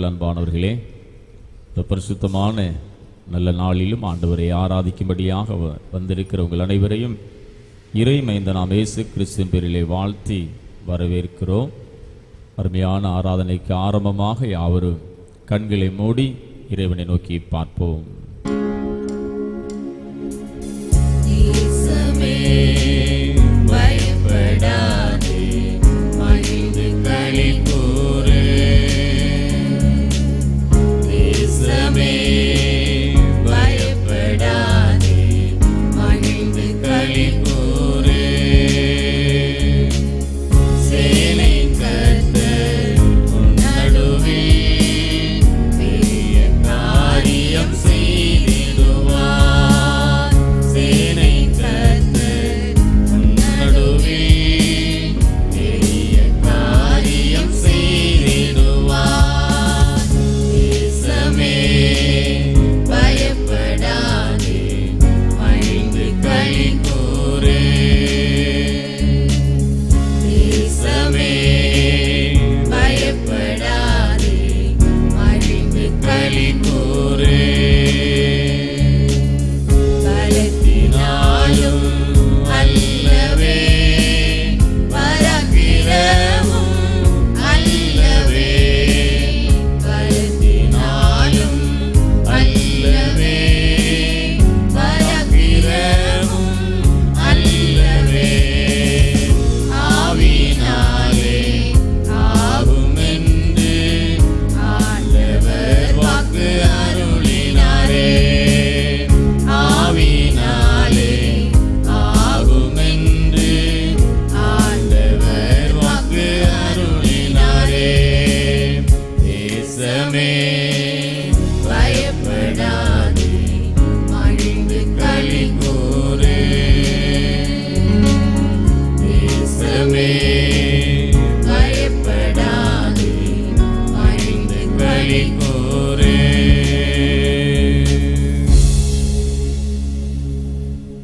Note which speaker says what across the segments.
Speaker 1: கிறிஸ்துவுக்குள் அன்பானவர்களே, இந்த பரிசுத்தமான நல்ல நாளிலும் ஆண்டவரை ஆராதிக்கும்படியாக வந்திருக்கிற உங்கள் அனைவரையும் இறைமைந்தனாம் இயேசு கிறிஸ்துவின் பேரிலே வாழ்த்தி வரவேற்கிறோம். அருமையான ஆராதனைக்கு ஆரம்பமாக யாவரும் கண்களை மூடி இறைவனை நோக்கி பார்ப்போம்.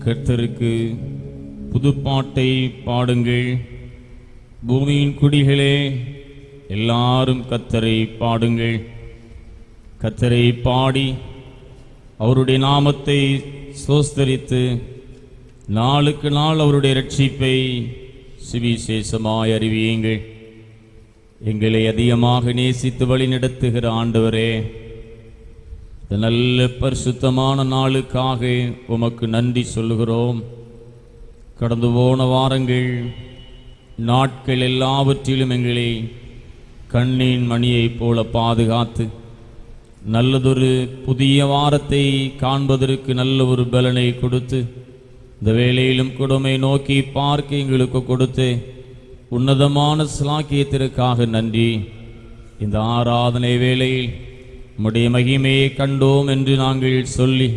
Speaker 1: கர்த்தருக்கு புதுப்பாட்டை பாடுங்கள். பூமியின் குடிகளே எல்லாரும் கர்த்தரை பாடுங்கள். கர்த்தரை பாடி அவருடைய நாமத்தை ஸ்தோத்திரித்து நாளுக்கு நாள் அவருடைய இரட்சிப்பை சுவிசேஷமாய் அறிவியுங்கள். எங்களை அதிகமாக நேசித்து வழி நடத்துகிற ஆண்டவரே, இந்த நல்ல பரிசுத்தமான நாளுக்காக உமக்கு நன்றி சொல்லுகிறோம். கடந்து போன வாரங்கள் நாட்கள் எல்லாவற்றிலும் எங்களை கண்ணின் மணியைப் போல பாதுகாத்து நல்லதொரு புதிய வாரத்தை காண்பதற்கு நல்ல ஒரு பலனை கொடுத்து இந்த வேளையிலும் கொடுமை நோக்கி பார்க்க எங்களுக்கு கொடுத்து உன்னதமான ஸ்லாக்கியத்திற்காக நன்றி. இந்த ஆராதனை வேளையில் உம்முடைய மகிமையை கண்டோம் என்று நாங்கள் சொல்லி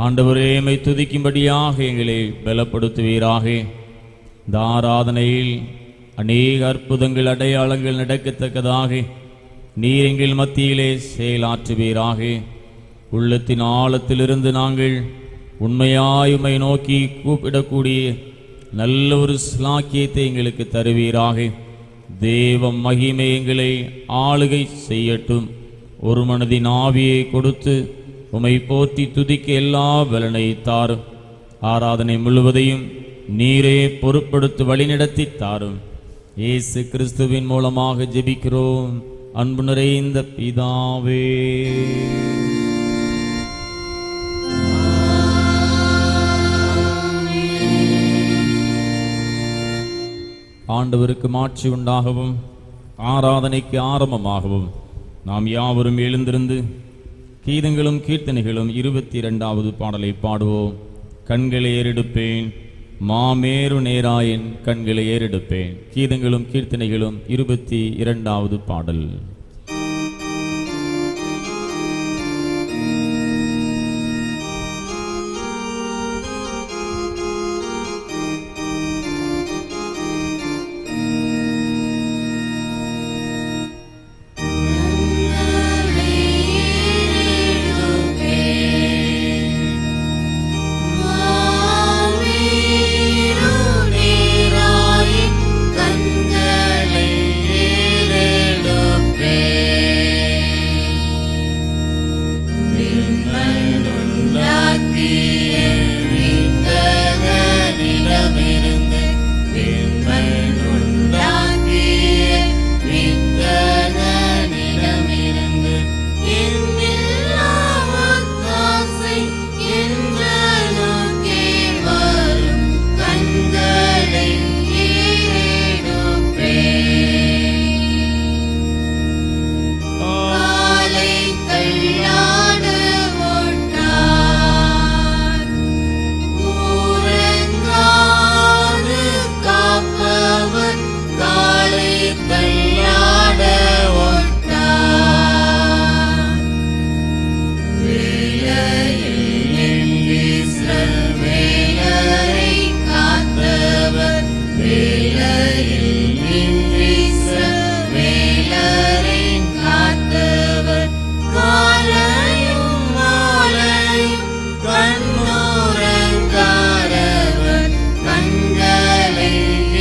Speaker 1: ஆண்டவரே உம்மை துதிக்கும்படியாக எங்களை பலப்படுத்துவீராக. இந்த ஆராதனையில் அநேக அற்புதங்கள் அடையாளங்கள் நடக்கத்தக்கதாக நீர் எங்கள் மத்தியிலே செயலாற்றுவீராக. உள்ளத்தின் ஆழத்திலிருந்து நாங்கள் உண்மையாய் உம்மை நோக்கி கூப்பிடக்கூடிய நல்ல ஒரு ஸ்லாக்கியத்தை எங்களுக்கு தருவீராக. தேவ மகிமை எங்களை ஆளுகை செய்யட்டும். ஒரு மனதின் ஆவியை கொடுத்து உம்மை போற்றி துதிக்க எல்லா பலனை தாரும். ஆராதனை முழுவதையும் நீரே பொறுப்படுத்தி வழிநடத்தி தாரும். இயேசு கிறிஸ்துவின் மூலமாக ஜெபிக்கிறோம் அன்பு நிறைந்த பிதாவே. ஆண்டவருக்கு மாட்சி உண்டாகவும் ஆராதனைக்கு ஆரம்பமாகவும் நாம் யாவரும் எழுந்திருந்து கீதங்களும் கீர்த்தனைகளும் 22வது பாடலை பாடுவோம். கண்களை ஏறெடுப்பேன் மாமேரு நேராயன் கண்களை ஏறெடுப்பேன். கீதங்களும் கீர்த்தனைகளும் 22வது பாடல்.
Speaker 2: கண்களை ஏறெடுப்பேன் வித்தகனிடமிருந்து விண்மீன் உண்டாக்கிய வித்தகனிடமிருந்து எண்ணில்லா ஒத்தாசை என்றனுக்கே வரும் கண்களை ஏறெடுப்பேன். காலை தள்ளாடு ஓட்டார் ஊரங்காது காப்பவர் காலை தள்ளாட ஓட்டார். வேலையில் நின்று இஸ்ரவேலரை காத்தவர் வேலையில் நின்று இஸ்ரவேலரை காத்தவர் காலையும் மாலையும் கண்ணுறங்காதவர் கண்களை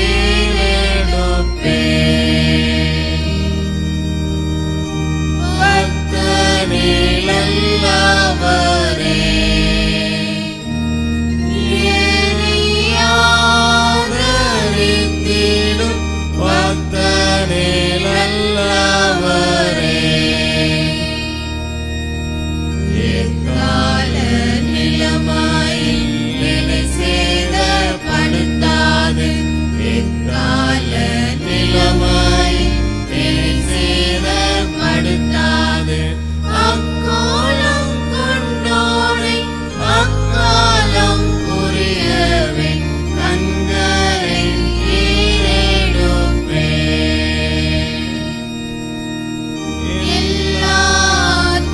Speaker 2: ஏறெடுப்பேன். பக்தனிலல்லவரே ஆதரித்திடும் பக்தனிலல்லவரே எக்கால நிலைமையில் என்னை சேதப்படுத்தாது எக்கால நிலைமையில் என்னை சேதப்படுத்தாது அக்காலம் கொண்டோரை அக்காலம் புரியவே கண்களை ஏறெடுப்பேன். எல்லா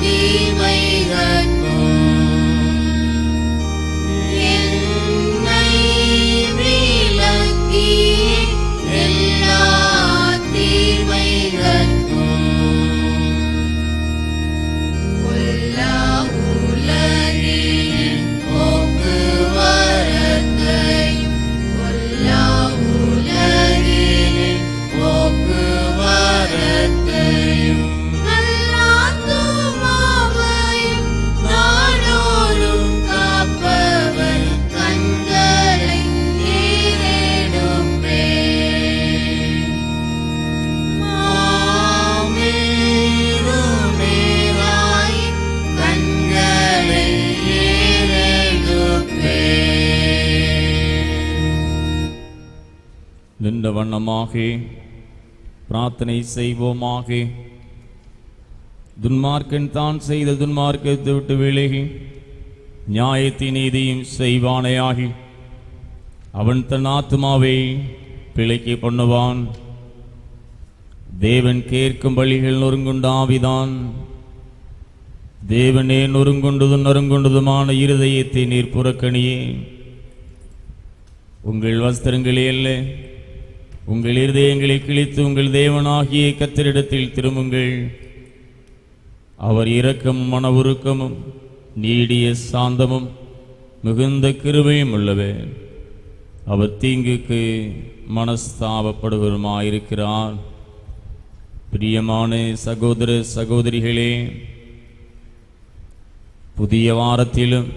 Speaker 2: தீமைகளுக்கும் என்னை விலக்கி எல்லா தீமைகளுக்கும் பொல்லா உலகின் போக்குவரத்தையும் பொல்லா உலகின் போக்குவரத்தையும் நல்லாத்துமாவையும் நாடோறும் காப்பவர் கண்களை ஏறெடுப்பேன். மாமேருமேராய் கண்களை ஏறெடுப்பேன்.
Speaker 1: நின்ற வண்ணமாக பிரார்த்தனை செய்வோமாக. துன்மார்க்கன் தான் செய்த துன்மார்க்கத்தை விட்டு விலகி நியாயத்தின் நீதியும் செய்வானையாகி அவன் தன் ஆத்துமாவை பிழைக்கு பண்ணுவான். தேவன் கேட்கும் பலிகள் நொறுங்குண்ட ஆவிதான். தேவனே நொறுங்குண்டதும் நறுங்குண்டதுமான இருதயத்தை நீர் புறக்கணியே. உங்கள் வஸ்திரங்களே அல்ல, உங்கள் இருதயங்களை கிழித்து உங்கள் தேவனாகிய கர்த்தரிடத்தில் திரும்புங்கள். அவர் இரக்கமும் மன உருக்கமும் நீடிய சாந்தமும் மிகுந்த கிருபையும் உள்ளவர். அவர் தீங்குக்கு மனஸ்தாபப்படுவருமாயிருக்கிறார். பிரியமான சகோதர சகோதரிகளே, புதிய வாரத்திலும்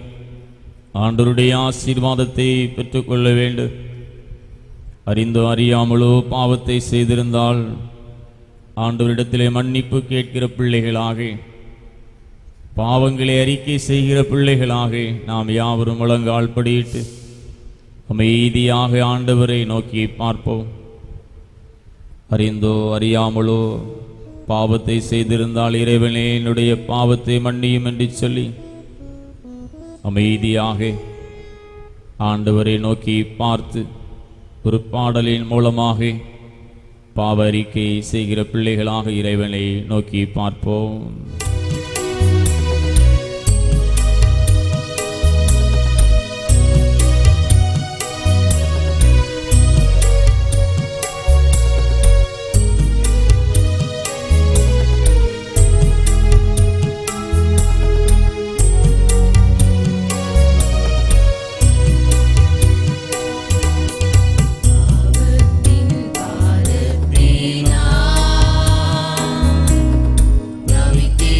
Speaker 1: ஆண்டவருடைய ஆசீர்வாதத்தை பெற்றுக்கொள்ள வேண்டும். அறிந்தோ அறியாமலோ பாவத்தை செய்திருந்தால் ஆண்டவரிடத்திலே மன்னிப்பு கேட்கிற பிள்ளைகளாக, பாவங்களை அறிக்கை செய்கிற பிள்ளைகளாக நாம் யாவரும் முழங்கால் படியிட்டு அமைதியாக ஆண்டவரை நோக்கி பார்ப்போம். அறிந்தோ அறியாமலோ பாவத்தை செய்திருந்தால் இறைவனே என்னுடைய பாவத்தை மன்னியும் என்று சொல்லி அமைதியாக ஆண்டவரை நோக்கி பார்த்து ஒரு பாடலின் மூலமாக பாவ அறிக்கை செய்கிற பிள்ளைகளாக இறைவனை நோக்கி பார்ப்போம்.
Speaker 2: தவித்தே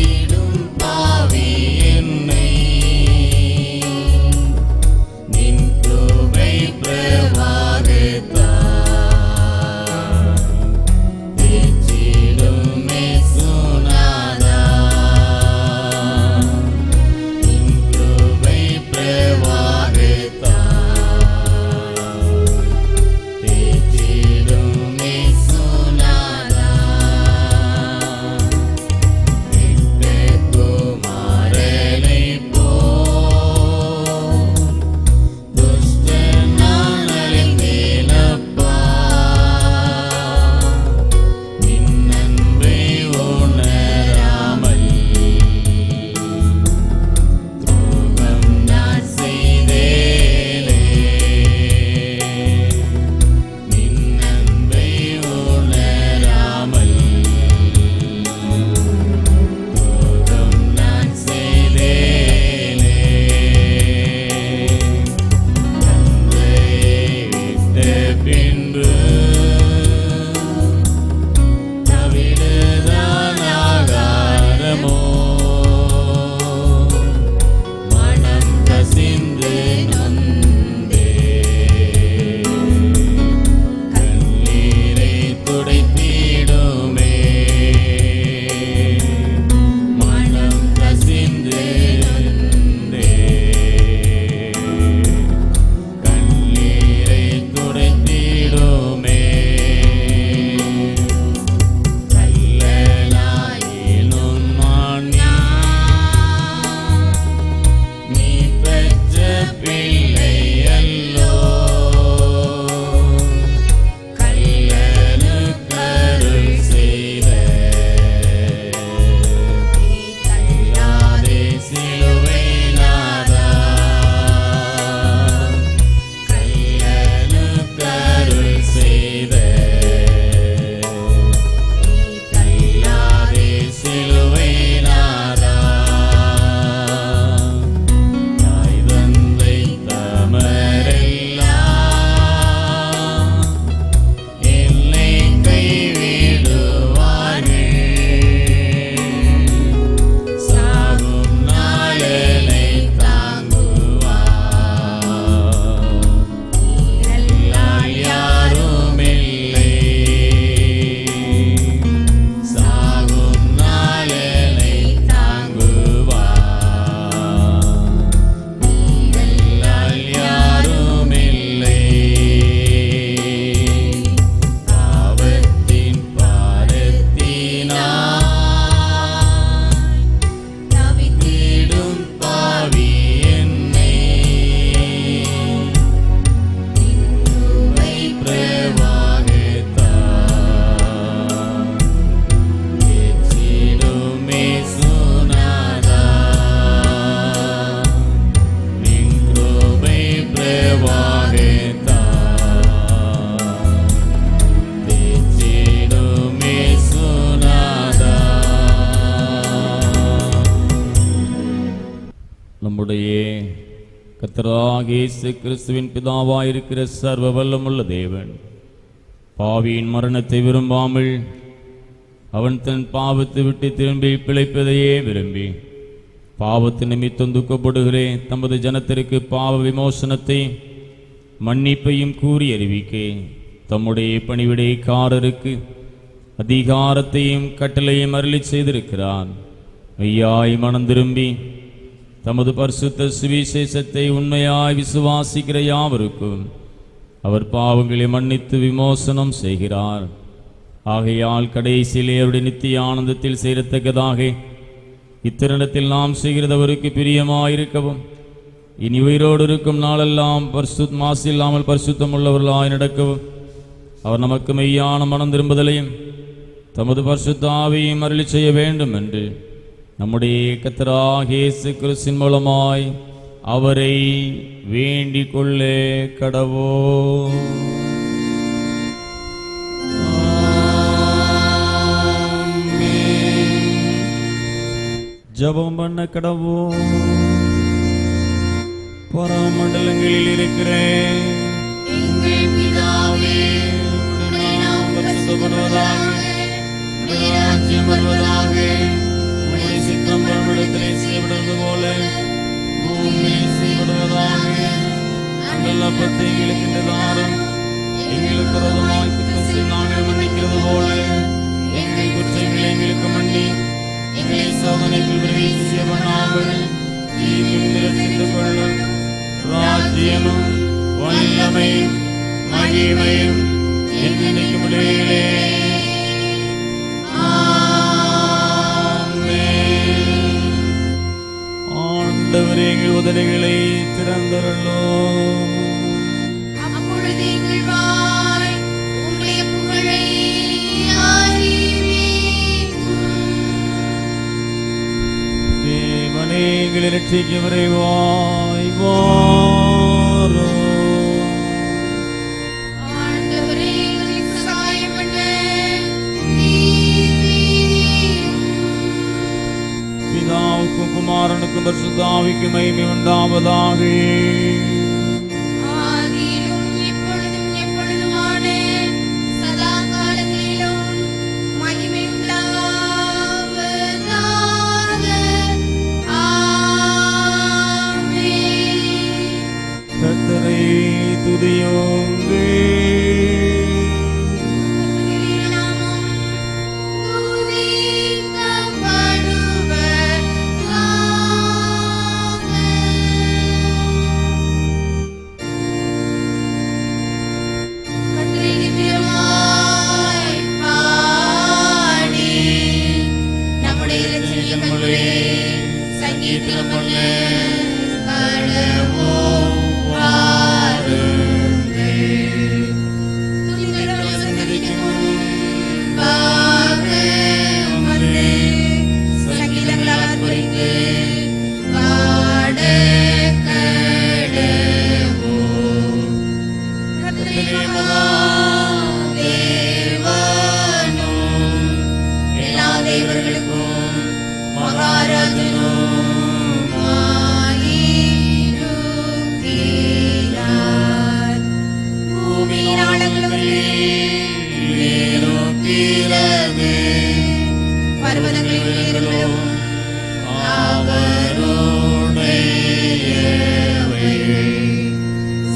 Speaker 2: கசிந்து நொந்தே கண்ணீரை துடைத்திடுமே. மனம் கசிந்து நொந்தே கண்ணீரை துடைத்திடுமே. கல்லனாயினும் நீ பெற்ற பிள்ளை அல்லோ. கல்லனுக்கருள் செய்த தள்ளாதே சிலுவை நாதா. கல்லனுக்கருள் செய்த தள்ளாதே சிலுவை நாதா. தாய் தந்தை தமரெல்லாம் என்னை கைவிடுவார்கள். சாகும் நாளனை தாங்குவார். நீரல்லால் யாருமில்லை. சாகும் நாளனை தாங்குவார். நீரல்லால் யாருமில்லை. பாவத்தின் பாரத்தினாய் தவித்திடும் பாவி என்னை கிருபை பிரவாகத்தால் தேற்றிடுமே சுனாதா. நின் கிருபை பிரவாகத்தால் தேற்றிடுமே சுனாதா.
Speaker 1: நம்முடைய கர்த்தராகிய இயேசு கிறிஸ்துவின் பிதாவாயிருக்கிற சர்வ வல்லமுள்ள தேவன் பாவியின் மரணத்தை விரும்பாமல் அவன் தன் பாவத்தை விட்டு திரும்பி பிழைப்பதையே விரும்பி பாவத்து நிமித்தம் துக்கப்படுகிறேன் தமது ஜனத்திற்கு பாவ விமோசனத்தை மன்னிப்பையும் கூறி அறிவிக்க தம்முடைய பணிவிடைக்காரருக்கு அதிகாரத்தையும் கட்டளையும் அருளிச் செய்திருக்கிறான். மெய்யாய் மனம் திரும்பி தமது பரிசுத்த சுவிசேஷத்தை உண்மையாய் விசுவாசிக்கிற யாவருக்கும் அவர் பாவங்களை மன்னித்து விமோசனம் செய்கிறார். ஆகையால் கடைசியிலே அவருடைய நித்திய ஆனந்தத்தில் சேரத்தக்கதாக இத்தருணத்தில் நாம் செய்கிறதவருக்கு பிரியமாயிருக்கவும் இனி உயிரோடு இருக்கும் நாளெல்லாம் மாசில்லாமல் பரிசுத்தம் உள்ளவர்களாய் நடக்கவும் அவர் நமக்கு மெய்யான மனம் திரும்புதலையும் தமது பரிசுத்த ஆவியையும் அருளிச் செய்ய வேண்டும் என்று நம்முடைய கர்த்தராகிய இயேசு கிறிஸ்துவின் மூலமாய் அவரை வேண்டிக் கொள்ளே கடவோம். ஜெபம் பண்ண கடவோம். பரமண்டலங்களில் இருக்கிறேன்
Speaker 2: எங்கள் பிதாவே, உம்முடைய நாமம் பரிசுத்தப்படுவதாக. உம்முடைய ராஜ்யம் வருவதாக. உம்முடைய சித்தம் பரமண்டலத்திலே செய்யப்படுவது போல பூமியில் செய்யப்படுவதாக. நாங்கள் அப்பத்தை எங்களுக்கு இன்று தாரும். எங்களுக்கு விரோதமாய் குற்றம் செய்து நாங்கள் மன்னிக்கிறது போல எங்கள் குற்றங்களை எங்களுக்கு மன்னி எங்களை சோதனைக்குள் பிரவேசிக்க பண்ணாமல் தீமையிலிருந்து ரட்சித்துக் கொள்ளும். ராஜ்யமும் வல்லமையும் மகிமையும் என்றென்றைக்கும் உடையவரே. ஆமென்.
Speaker 1: ஆண்டவரே எங்கள் உதடுகளை திறந்தருளும்.
Speaker 2: அப்பொழுது எங்கள் வாய் உம்முடைய புகழை அறிவிக்கும்.
Speaker 1: தேவனே எங்களை ரட்சிக்க விரைவாய் வாரும்.
Speaker 2: ஆண்டவரே எங்களுக்கு சகாயம் பண்ண நீர்
Speaker 1: பிதாவுக்கும் குமாரனுக்கும் பரிசுத்த ஆவிக்கும் மகிமை உண்டாவதாக.
Speaker 2: ஆதியிலும் இப்பொழுதும் எப்பொழுதுமான சதா காலங்களிலும் மகிமை உண்டாவதாக. ஆமென்.
Speaker 1: துதியுங்கள்.
Speaker 2: நாமம் துதிக்கப்படுவதாக. கர்த்தரை கீர்த்தனமாய் பாடி நம்முடைய இரட்சணிய கர்த்தரை சங்கீதம் பண்ண கடவோம் வாருங்கள். துதிகளுடைய சன்னதிக்கு முன்பாக வந்து சங்கீதங்களால் குறித்து பாட கடவோம். கர்த்தரே மகாதேவனும் எல்லா தேவர்களுக்கும் மகாராஜனும் ஆயிருக்கிறார். பூமியின் ஆழங்களும் நீருக்கிறது. பர்வதங்களின் உயரங்களும் அவருடையவை.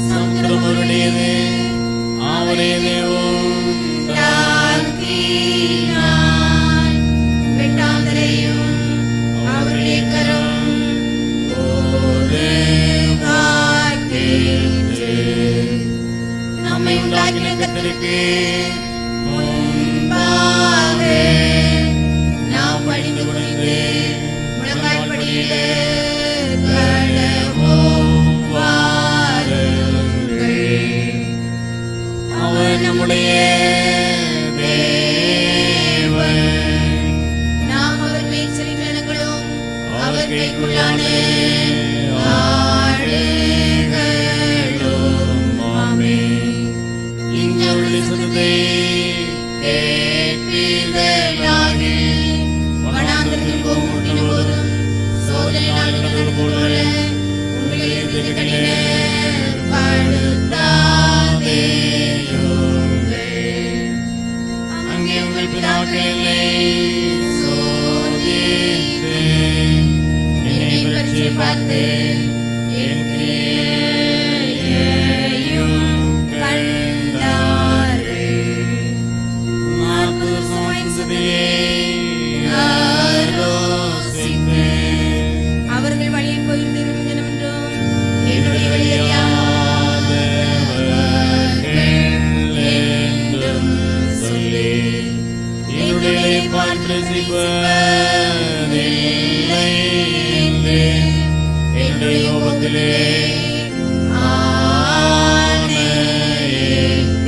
Speaker 2: சமுத்திரம் அவருடையது, அவரே உண்டாக்கினார். வெட்டாந்தரையும் அவருடைய கரம் உருவாக்கிற்று. நம்மை உண்டாக்கின கர்த்தருக்கு முன்பாக நாம் பணிந்து குனிந்து முழங்காற்படியிட கடவோம் வாருங்கள். அவர் நம்முடைய தேவன், நாம் அவர் மேய்ச்சலின் ஜனங்களும் அவர் கைக்குள்ளான ஆடுகளும். ஆமென். இங்குள்ள சத்தத்தை கேட்பீர்களாகி வனாந்தரத்தில் போகும் போதும் சோதனை நாட்கள் போல உங்களை எதிர்த்து கடினப்படுத்தாதேயுங்கள். அங்கே உங்கள் பிதாக்களை சோதித்து என்னை பரீட்சை பார்த்து என் கிரியையையும் கண்டார்கள். 40 வருஷமாய் சதையை ஆலோசித்து அவர்கள் வழியில் போயிருந்திருக்கும் தினமென்றும் என்னுடைய வழியறியாதவர்கள் என்றும் சொல்லி என்னுடைய பார்த்து செய்வதில்லை என்று என்னுடைய கோபத்திலே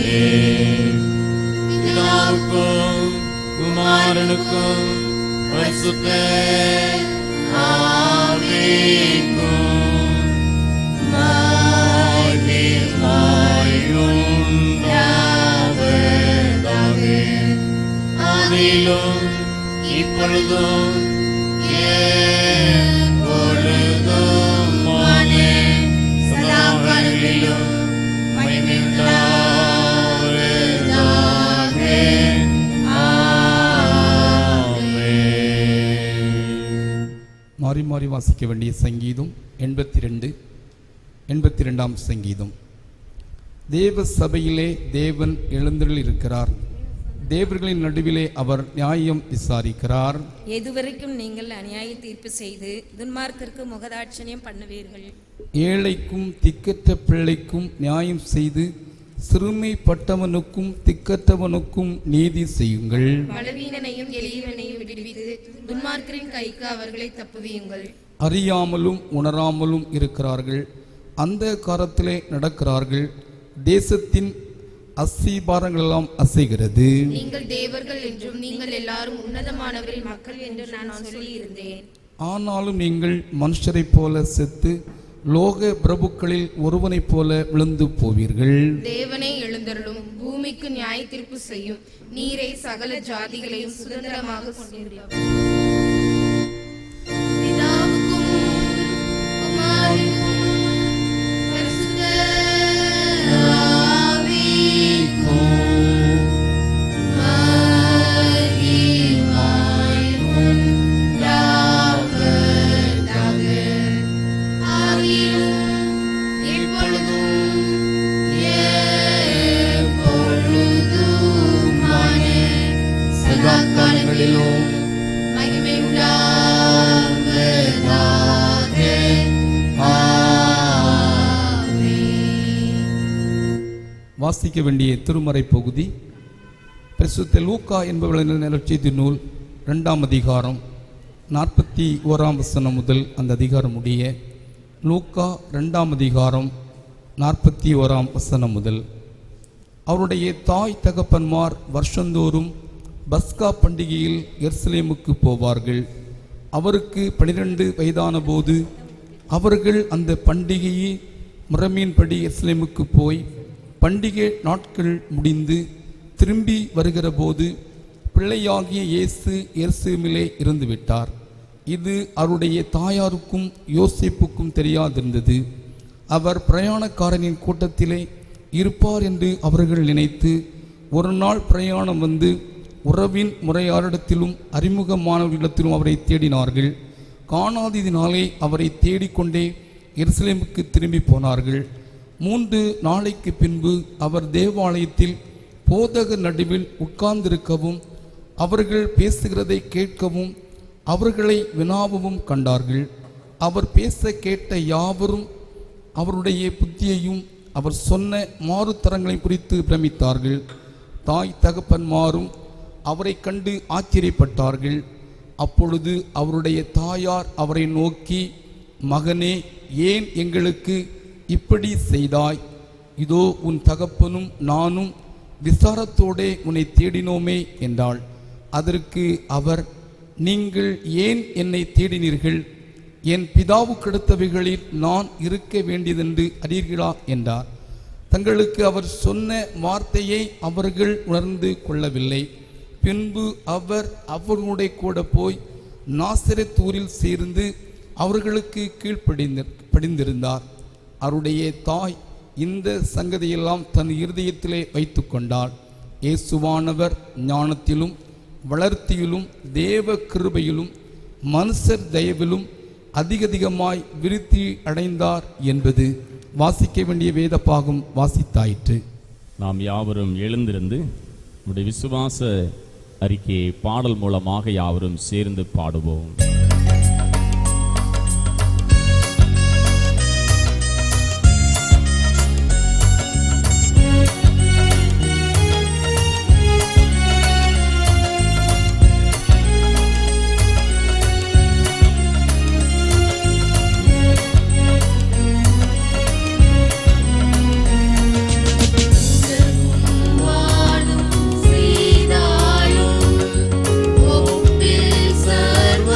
Speaker 2: ஆணையிட்டேன். பிதாவுக்கும் குமாரனுக்கும் பரிசுத்த ஆவிக்கும் மகிமையுண்டாவதாக. ஆதியிலும் இப்பொழுதும் எப்பொழுதுமான சதா காலங்களிலும் மகிமையுண்டாவதாக. ஆமென்.
Speaker 3: மாறி மாறி வாசிக்க வேண்டிய சங்கீதம் 82ஆம் சங்கீதம். தேவ சபையிலே தேவன் எழுந்தருளியிருக்கிறார். தேவர்களின் நடுவிலே அவர் நியாயம் விசாரிக்கிறார்.
Speaker 4: எதுவரைக்கும் நீங்கள் அநியாய தீர்ப்பு செய்து துன்மார்க்கருக்கு முகதாட்சணியம் பண்ணுவீர்கள்?
Speaker 3: ஏழைக்கும் திக்கற்ற பிள்ளைக்கும் நியாயம் செய்து சிறுமைப்பட்டவனுக்கும் திக்கற்றவனுக்கும் நீதி செய்யுங்கள்.
Speaker 4: பலவீனனையும் எளியவனையும் விடுவித்து துன்மார்க்கரின் கைக்கு அவர்களை தப்புவியுங்கள்.
Speaker 3: அறியாமலும் உணராமலும் இருக்கிறார்கள், அந்த காரத்திலே நடக்கிறார்கள். தேசத்தின் அஸ்திபாரங்களெல்லாம் அசைகிறது.
Speaker 4: நீங்கள் தேவர்கள் என்றும் நீங்கள் எல்லாரும் உன்னதமானவரின் மக்கள் என்று நான் சொல்லியிருந்தேன்.
Speaker 3: ஆனாலும் நீங்கள் மனுஷரைப் போல செத்து லோக பிரபுக்களில் ஒருவனைப் போல விழுந்து போவீர்கள்.
Speaker 4: தேவனே எழுந்தருளும், பூமிக்கு நியாய தீர்ப்பு செய்யும். நீரே சகல ஜாதிகளையும் சுதந்திரமாக கொண்டீர்கள்.
Speaker 2: பிதாவுக்கும் குமாரனுக்கும் பரிசுத்த ஆவிக்கும் மகிமை உண்டாவதாக. ஆதியிலும் இப்பொழுதும்
Speaker 3: வாசிக்க வேண்டிய திருமறை பகுதி பரிசுத்த லூக்கா என்பவர்களின் நற்செய்தி நூல் 2ஆம் அதிகாரம் 41ஆம் வசனம் முதல் அந்த அதிகாரம் முடிய. லூக்கா 2ஆம் அதிகாரம் 41ஆம் வசனம் முதல். அவருடைய தாய் தகப்பன்மார் வருஷந்தோறும் பஸ்கா பண்டிகையில் எருசலேமுக்கு போவார்கள். அவருக்கு 12 வயதான போது அவர்கள் அந்த பண்டிகையை முறைமையின்படி எருசலேமுக்கு போய் பண்டிகை நாட்கள் முடிந்து திரும்பி வருகிற போது பிள்ளையாகிய இயேசு எருசலேமிலே இருந்து விட்டார். இது அவருடைய தாயாருக்கும் யோசேப்புக்கும் தெரியாதிருந்தது. அவர் பிரயாணக்காரனின் கூட்டத்திலே இருப்பார் என்று அவர்கள் நினைத்து ஒரு நாள் பிரயாணம் வந்து உறவின் முறையாரிடத்திலும் அறிமுகமானவர்களிடத்திலும் அவரை தேடினார்கள். காணாததினாலே அவரை தேடிக்கொண்டே எருசலேமுக்கு திரும்பி போனார்கள். 3 நாளைக்கு பின்பு அவர் தேவாலயத்தில் போதக நடுவில் உட்கார்ந்திருக்கவும் அவர்கள் பேசுகிறதை கேட்கவும் அவர்களை வினாவவும் கண்டார்கள். அவர் பேச கேட்ட யாவரும் அவருடைய புத்தியையும் அவர் சொன்ன மாறுத்தரங்களை குறித்து பிரமித்தார்கள். தாய் தகப்பன்மாரும் அவரை கண்டு ஆச்சரியப்பட்டார்கள். அப்பொழுது அவருடைய தாயார் அவரை நோக்கி, மகனே, ஏன் எங்களுக்கு இப்படி செய்தாய்? இதோ உன் தகப்பனும் நானும் விசாரத்தோடே உன்னை தேடினோமே என்றாள். அதற்கு அவர், நீங்கள் ஏன் என்னை தேடினீர்கள்? என் பிதாவுக்கடுத்தவைகளில் நான் இருக்க வேண்டியதென்று அறியீர்களா என்றார். தங்களுக்கு அவர் சொன்ன வார்த்தையை அவர்கள் உணர்ந்து கொள்ளவில்லை. பின்பு அவர் அவர்களுடைய கூட போய் நாசரேத்தூரில் சேர்ந்து அவர்களுக்கு கீழ்ப்படிந்திருந்தார். அவருடைய தாய் இந்த சங்கதியெல்லாம் தன் இருதயத்திலே வைத்து கொண்டாள். இயேசுவானவர் ஞானத்திலும் வளர்த்தியிலும் தேவ கிருபையிலும் மனுஷர் தயவிலும் அதிகமாய் விருத்தி அடைந்தார் என்பது. வாசிக்க வேண்டிய வேத பாகம் வாசித்தாயிற்று.
Speaker 1: நாம் யாவரும் எழுந்திருந்து நம்முடைய விசுவாச அறிக்கையை பாடல் மூலமாக யாவரும் சேர்ந்து பாடுவோம்.
Speaker 2: சர்வ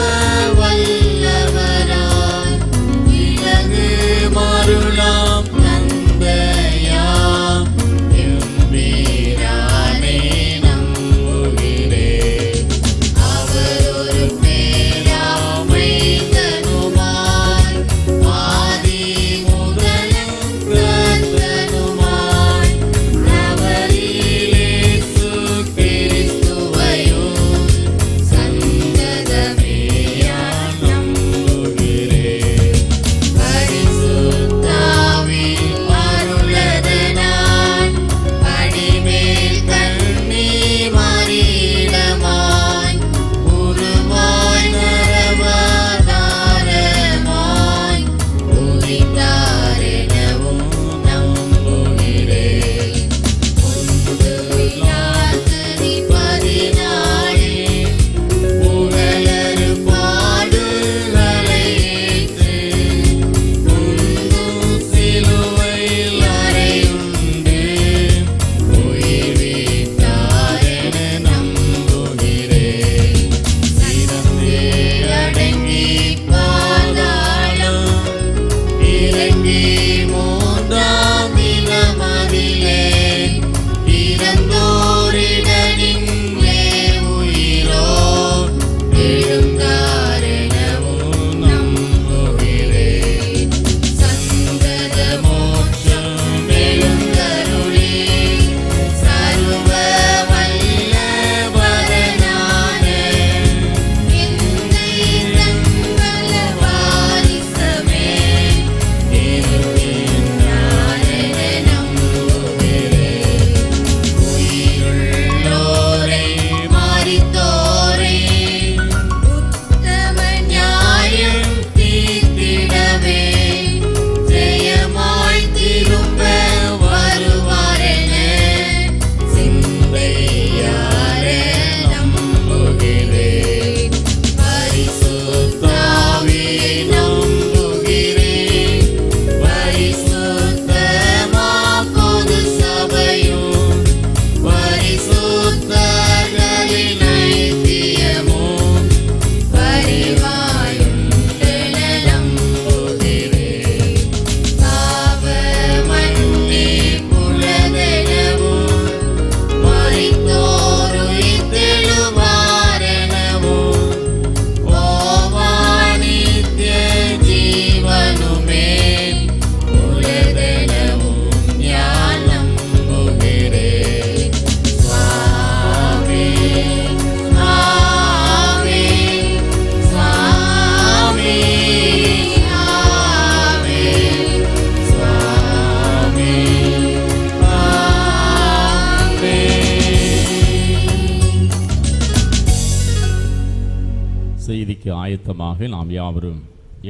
Speaker 1: ஆயத்தமாக நாம் யாவரும்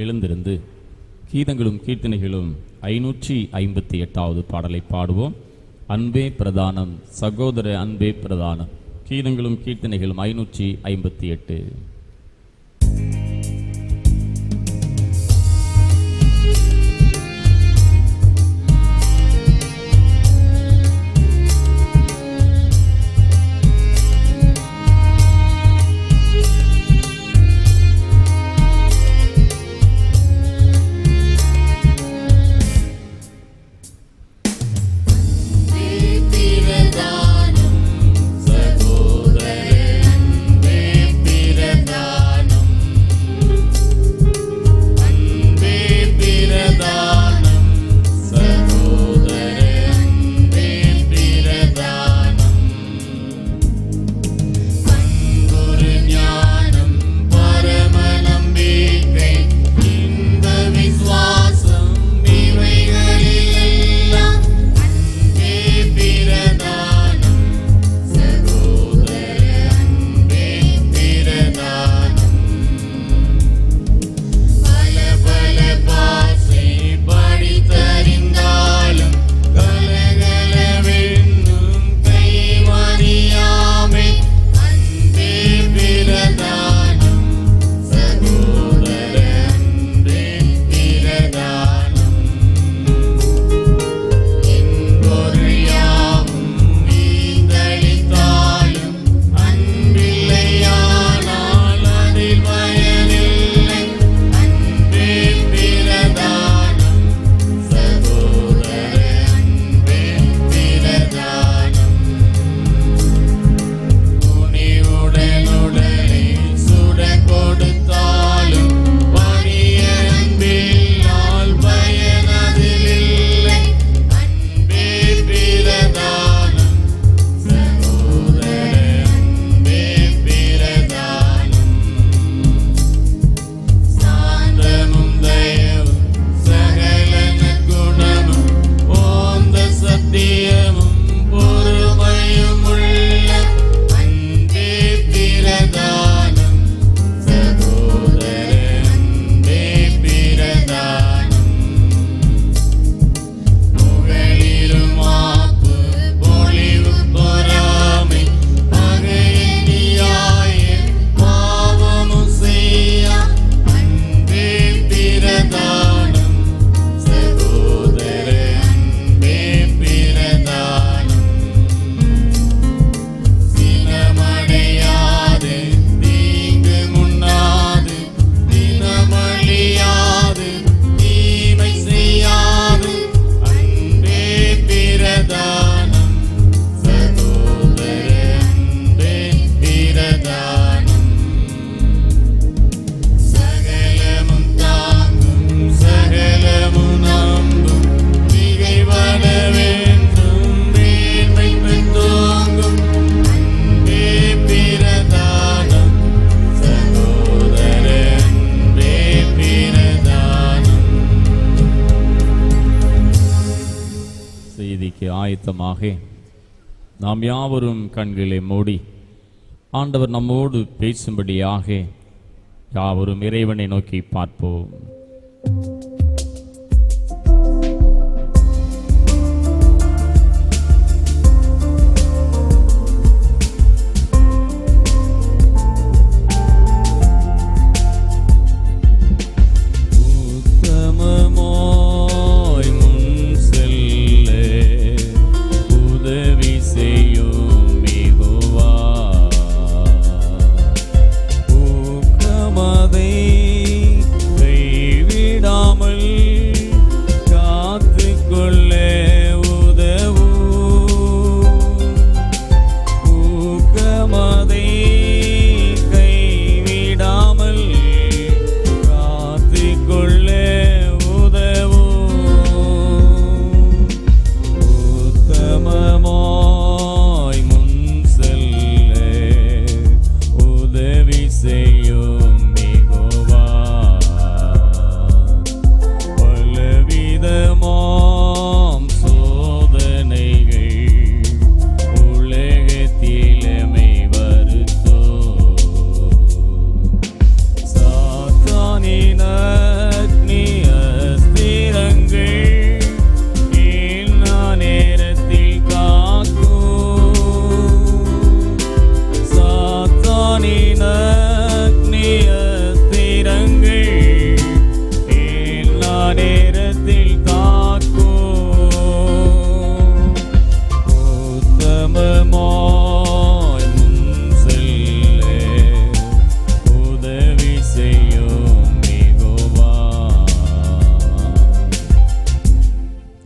Speaker 1: எழுந்திருந்து கீதங்களும் கீர்த்தனைகளும் 558வது பாடலை பாடுவோம். அன்பே பிரதானம், சகோதர அன்பே பிரதானம். கீதங்களும் கீர்த்தனைகளும் 558. ஆயத்தமாக நாம் யாவரும் கண்களை மூடி ஆண்டவர் நம்மோடு பேசும்படியாக யாவரும் இறைவனை நோக்கி பார்ப்போம்.
Speaker 5: கை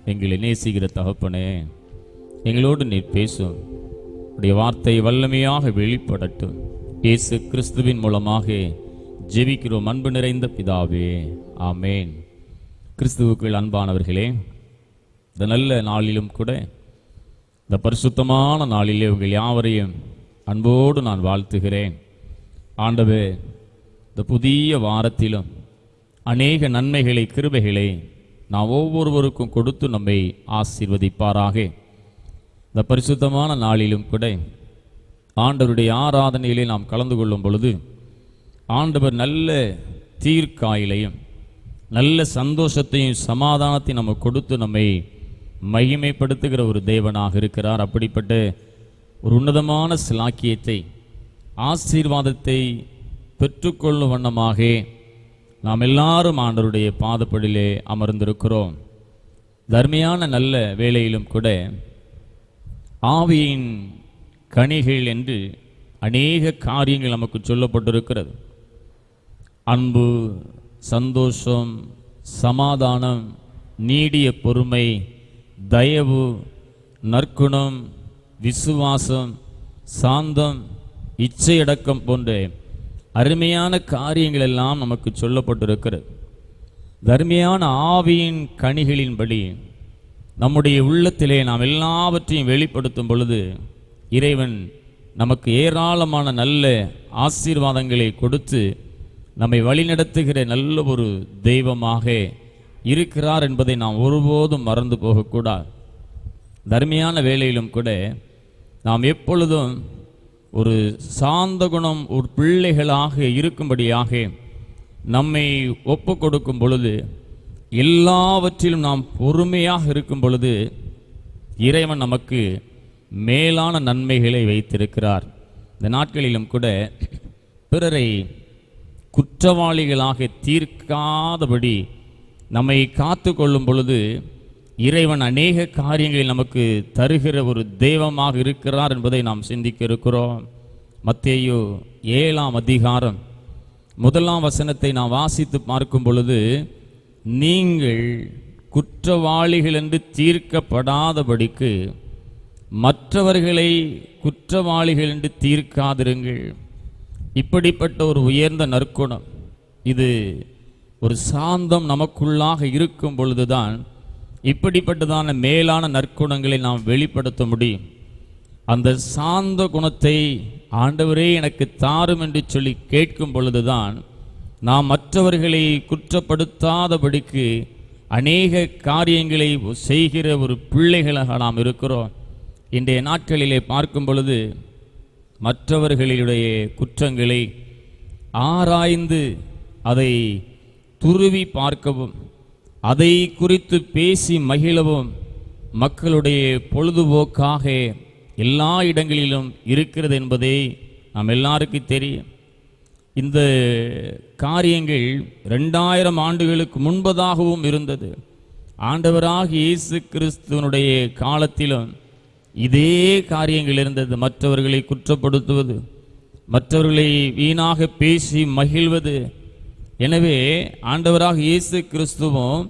Speaker 1: எங்களை நேசிக்கிற தகப்பனே, எங்களோடு நீர் பேசும். உடைய வார்த்தை வல்லமையாக வெளிப்படட்டும். இயேசு கிறிஸ்துவின் மூலமாக ஜெபிக்கிறோம் அன்பு நிறைந்த பிதாவே, ஆமேன். கிறிஸ்துவுக்குள் அன்பானவர்களே, இந்த நல்ல நாளிலும் கூட, இந்த பரிசுத்தமான நாளிலே உங்கள் யாவரையும் அன்போடு நான் வாழ்த்துகிறேன். ஆண்டவே, இந்த புதிய வாரத்திலும் அநேக நன்மைகளை, கிருபைகளை நாம் ஒவ்வொருவருக்கும் கொடுத்து நம்மை ஆசீர்வதிப்பாராக. இந்த பரிசுத்தமான நாளிலும் கூட ஆண்டவருடைய ஆராதனையிலே நாம் கலந்து கொள்ளும் பொழுது ஆண்டவர் நல்ல தீர்க்காயிலையும் நல்ல சந்தோஷத்தையும் சமாதானத்தையும் நம்ம கொடுத்து நம்மை மகிமைப்படுத்துகிற ஒரு தேவனாக இருக்கிறார். அப்படிப்பட்ட ஒரு உன்னதமான சிலாக்கியத்தை, ஆசீர்வாதத்தை பெற்றுக்கொள்ளும் வண்ணமாக நாம் எல்லாரும் ஆண்டவருடைய பாதப்படியிலே அமர்ந்திருக்கிறோம். தர்மையான நல்ல வேளையிலும் கூட ஆவியின் கனிகள் என்று அநேக காரியங்கள் நமக்கு சொல்லப்பட்டிருக்கிறது. அன்பு, சந்தோஷம், சமாதானம், நீடிய பொறுமை, தயவு, நற்குணம், விசுவாசம், சாந்தம், இச்சையடக்கம் போன்ற அருமையான காரியங்கள் எல்லாம் நமக்கு சொல்லப்பட்டிருக்கிறது. தர்மையான ஆவியின் கனிகளின்படி நம்முடைய உள்ளத்திலே நாம் எல்லாவற்றையும் வெளிப்படுத்தும் பொழுது இறைவன் நமக்கு ஏராளமான நல்ல ஆசீர்வாதங்களை கொடுத்து நம்மை வழிநடத்துகிற நல்ல ஒரு தெய்வமாக இருக்கிறார் என்பதை நாம் ஒருபோதும் மறந்து போகக்கூடாது. தர்மையான வேளையிலும் கூட நாம் எப்பொழுதும் ஒரு சாந்த குணம் ஒரு பிள்ளைகளாக இருக்கும்படியாக நம்மை ஒப்பு கொடுக்கும் பொழுது, எல்லாவற்றிலும் நாம் பொறுமையாக இருக்கும் பொழுது இறைவன் நமக்கு மேலான நன்மைகளை வைத்திருக்கிறார். இந்த நாட்களிலும் கூட பிறரை குற்றவாளிகளாக தீர்க்காதபடி நம்மை காத்து கொள்ளும் பொழுது இறைவன் அநேக காரியங்களில் நமக்கு தருகிற ஒரு தெய்வமாக இருக்கிறார் என்பதை நாம் சிந்திக்க இருக்கிறோம். மத்தேயு 7ஆம் அதிகாரம் 1ஆம் வசனத்தை நாம் வாசித்து பார்க்கும் பொழுது, நீங்கள் குற்றவாளிகள் என்று தீர்க்கப்படாதபடிக்கு மற்றவர்களை குற்றவாளிகள் என்று தீர்க்காதிருங்கள். இப்படிப்பட்ட ஒரு உயர்ந்த நற்குணம், இது ஒரு சாந்தம் நமக்குள்ளாக இருக்கும் பொழுதுதான் இப்படிப்பட்டதான மேலான நற்குணங்களை நாம் வெளிப்படுத்த முடியும். அந்த சாந்த குணத்தை ஆண்டவரே எனக்கு தாரும் என்று சொல்லி கேட்கும் பொழுதுதான் நாம் மற்றவர்களை குற்றப்படுத்தாதபடிக்கு அநேக காரியங்களை செய்கிற ஒரு பிள்ளைகளாக நாம் இருக்கிறோம். இன்றைய நாட்களிலே பார்க்கும் பொழுது மற்றவர்களுடைய குற்றங்களை ஆராய்ந்து அதை துருவி பார்க்கவும், அதை குறித்து பேசி மகிழவும் மக்களுடைய பொழுதுபோக்காக எல்லா இடங்களிலும் இருக்கிறது என்பதை நாம் எல்லாருக்கும் தெரியும். இந்த காரியங்கள் 2000 ஆண்டுகளுக்கு முன்பதாகவும் இருந்தது. ஆண்டவராக இயேசு கிறிஸ்துவனுடைய காலத்திலும் இதே காரியங்கள் இருந்தது. மற்றவர்களை குற்றப்படுத்துவது, மற்றவர்களை வீணாக பேசி மகிழ்வது. எனவே ஆண்டவராக இயேசு கிறிஸ்துவும்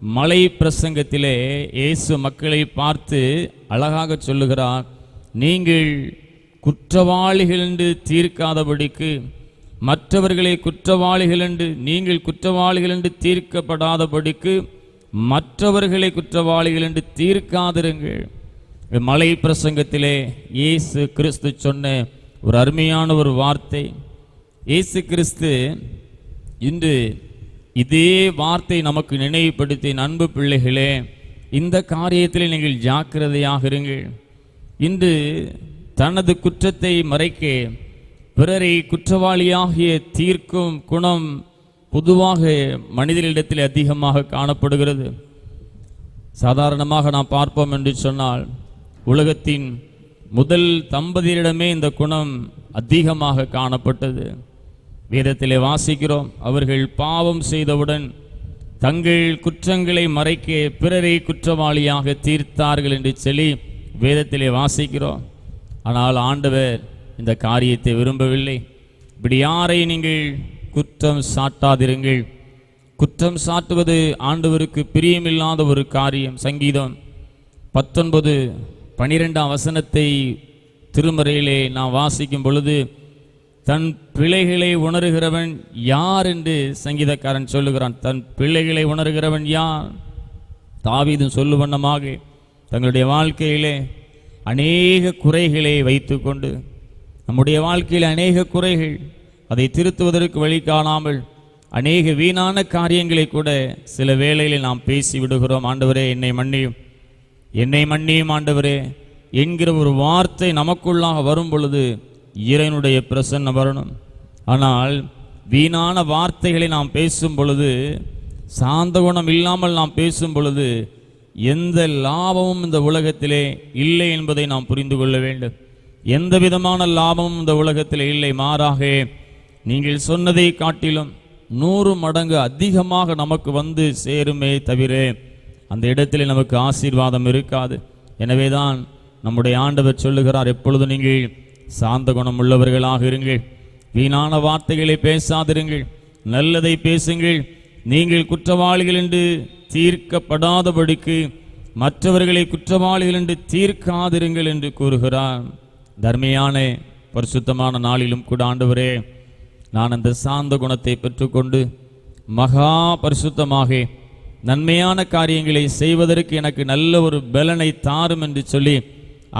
Speaker 1: மலை பிரசங்கத்திலே இயேசு மக்களை பார்த்து அழகாக சொல்லுகிறார், நீங்கள் குற்றவாளிகள் என்று தீர்க்காதபடிக்கு மற்றவர்களை குற்றவாளிகள் என்று, நீங்கள் குற்றவாளிகள் என்று தீர்க்கப்படாதபடிக்கு மற்றவர்களை குற்றவாளிகள் என்று தீர்க்காதிருங்கள். மலை பிரசங்கத்திலே இயேசு கிறிஸ்து சொன்ன ஒரு அருமையான ஒரு வார்த்தை. இயேசு கிறிஸ்து இன்று இதே வார்த்தை நமக்கு நினைவுபடுத்தி, அன்பு பிள்ளைகளே, இந்த காரியத்தில் நீங்கள் ஜாக்கிரதையாக இருங்கள். இன்று தனது குற்றத்தை மறைக்க பிறரை குற்றவாளியாகிய தீர்க்கும் குணம் பொதுவாக மனிதர்களிடத்தில் அதிகமாக காணப்படுகிறது. சாதாரணமாக நாம் பார்ப்போம் என்று சொன்னால், உலகத்தின் முதல் தம்பதியரிடமே இந்த குணம் அதிகமாக காணப்பட்டது. வேதத்திலே வாசிக்கிறோம், அவர்கள் பாவம் செய்தவுடன் தங்கள் குற்றங்களை மறைக்க பிறரை குற்றவாளியாக தீர்த்தார்கள் என்று சொல்லி வேதத்திலே வாசிக்கிறோம். ஆனால் ஆண்டவர் இந்த காரியத்தை விரும்பவில்லை. இப்படி யாரை நீங்கள் குற்றம் சாட்டாதிருங்கள், குற்றம் சாட்டுவது ஆண்டவருக்கு பிரியமில்லாத ஒரு காரியம். சங்கீதம் 19:12 வசனத்தை திருமறையிலே நாம் வாசிக்கும் பொழுது, தன் பிழைகளை உணர்கிறவன் யார் என்று சங்கீதக்காரன் சொல்லுகிறான். தன் பிழைகளை உணர்கிறவன் யார்? தாவீதும் சொல்லுவண்ணமாக தங்களுடைய வாழ்க்கையிலே அநேக குறைகளை வைத்துக்கொண்டு, நம்முடைய வாழ்க்கையில் அநேக குறைகள், அதை திருத்துவதற்கு வழி காணாமல் அநேக வீணான காரியங்களை கூட சில வேளையில் நாம் பேசி விடுகிறோம். ஆண்டவரே என்னை மன்னியும், என்னை மன்னியும் ஆண்டவரே என்கிற ஒரு வார்த்தை நமக்குள்ளாக வரும் பொழுது இறைவனுடைய பிரசன்னம் வரணும். ஆனால் வீணான வார்த்தைகளை நாம் பேசும் பொழுது, சாந்த குணம் இல்லாமல் நாம் பேசும் பொழுது எந்த லாபமும் இந்த உலகத்திலே இல்லை என்பதை நாம் புரிந்து கொள்ள வேண்டும். எந்த விதமான லாபமும் இந்த உலகத்திலே இல்லை. மாறாக நீங்கள் சொன்னதை காட்டிலும் 100 மடங்கு அதிகமாக நமக்கு வந்து சேருமே தவிர அந்த இடத்திலே நமக்கு ஆசீர்வாதம் இருக்காது. எனவேதான் நம்முடைய ஆண்டவர் சொல்லுகிறார், எப்பொழுது நீங்கள் சாந்த குணம் உள்ளவர்களாக இருங்கள், வீணான வார்த்தைகளை பேசாதிருங்கள், நல்லதை பேசுங்கள், நீங்கள் குற்றவாளிகள் என்று தீர்க்கப்படாதபடிக்கு மற்றவர்களை குற்றவாளிகள் என்று தீர்க்காதிருங்கள் என்று கூறுகிறார். தர்மையான பரிசுத்தமான நாளிலும் கூட ஆண்டவரே, நான் அந்த சாந்த குணத்தை பெற்றுக்கொண்டு மகா பரிசுத்தமாக நன்மையான காரியங்களை செய்வதற்கு எனக்கு நல்ல ஒரு பலனை தாரும் என்று சொல்லி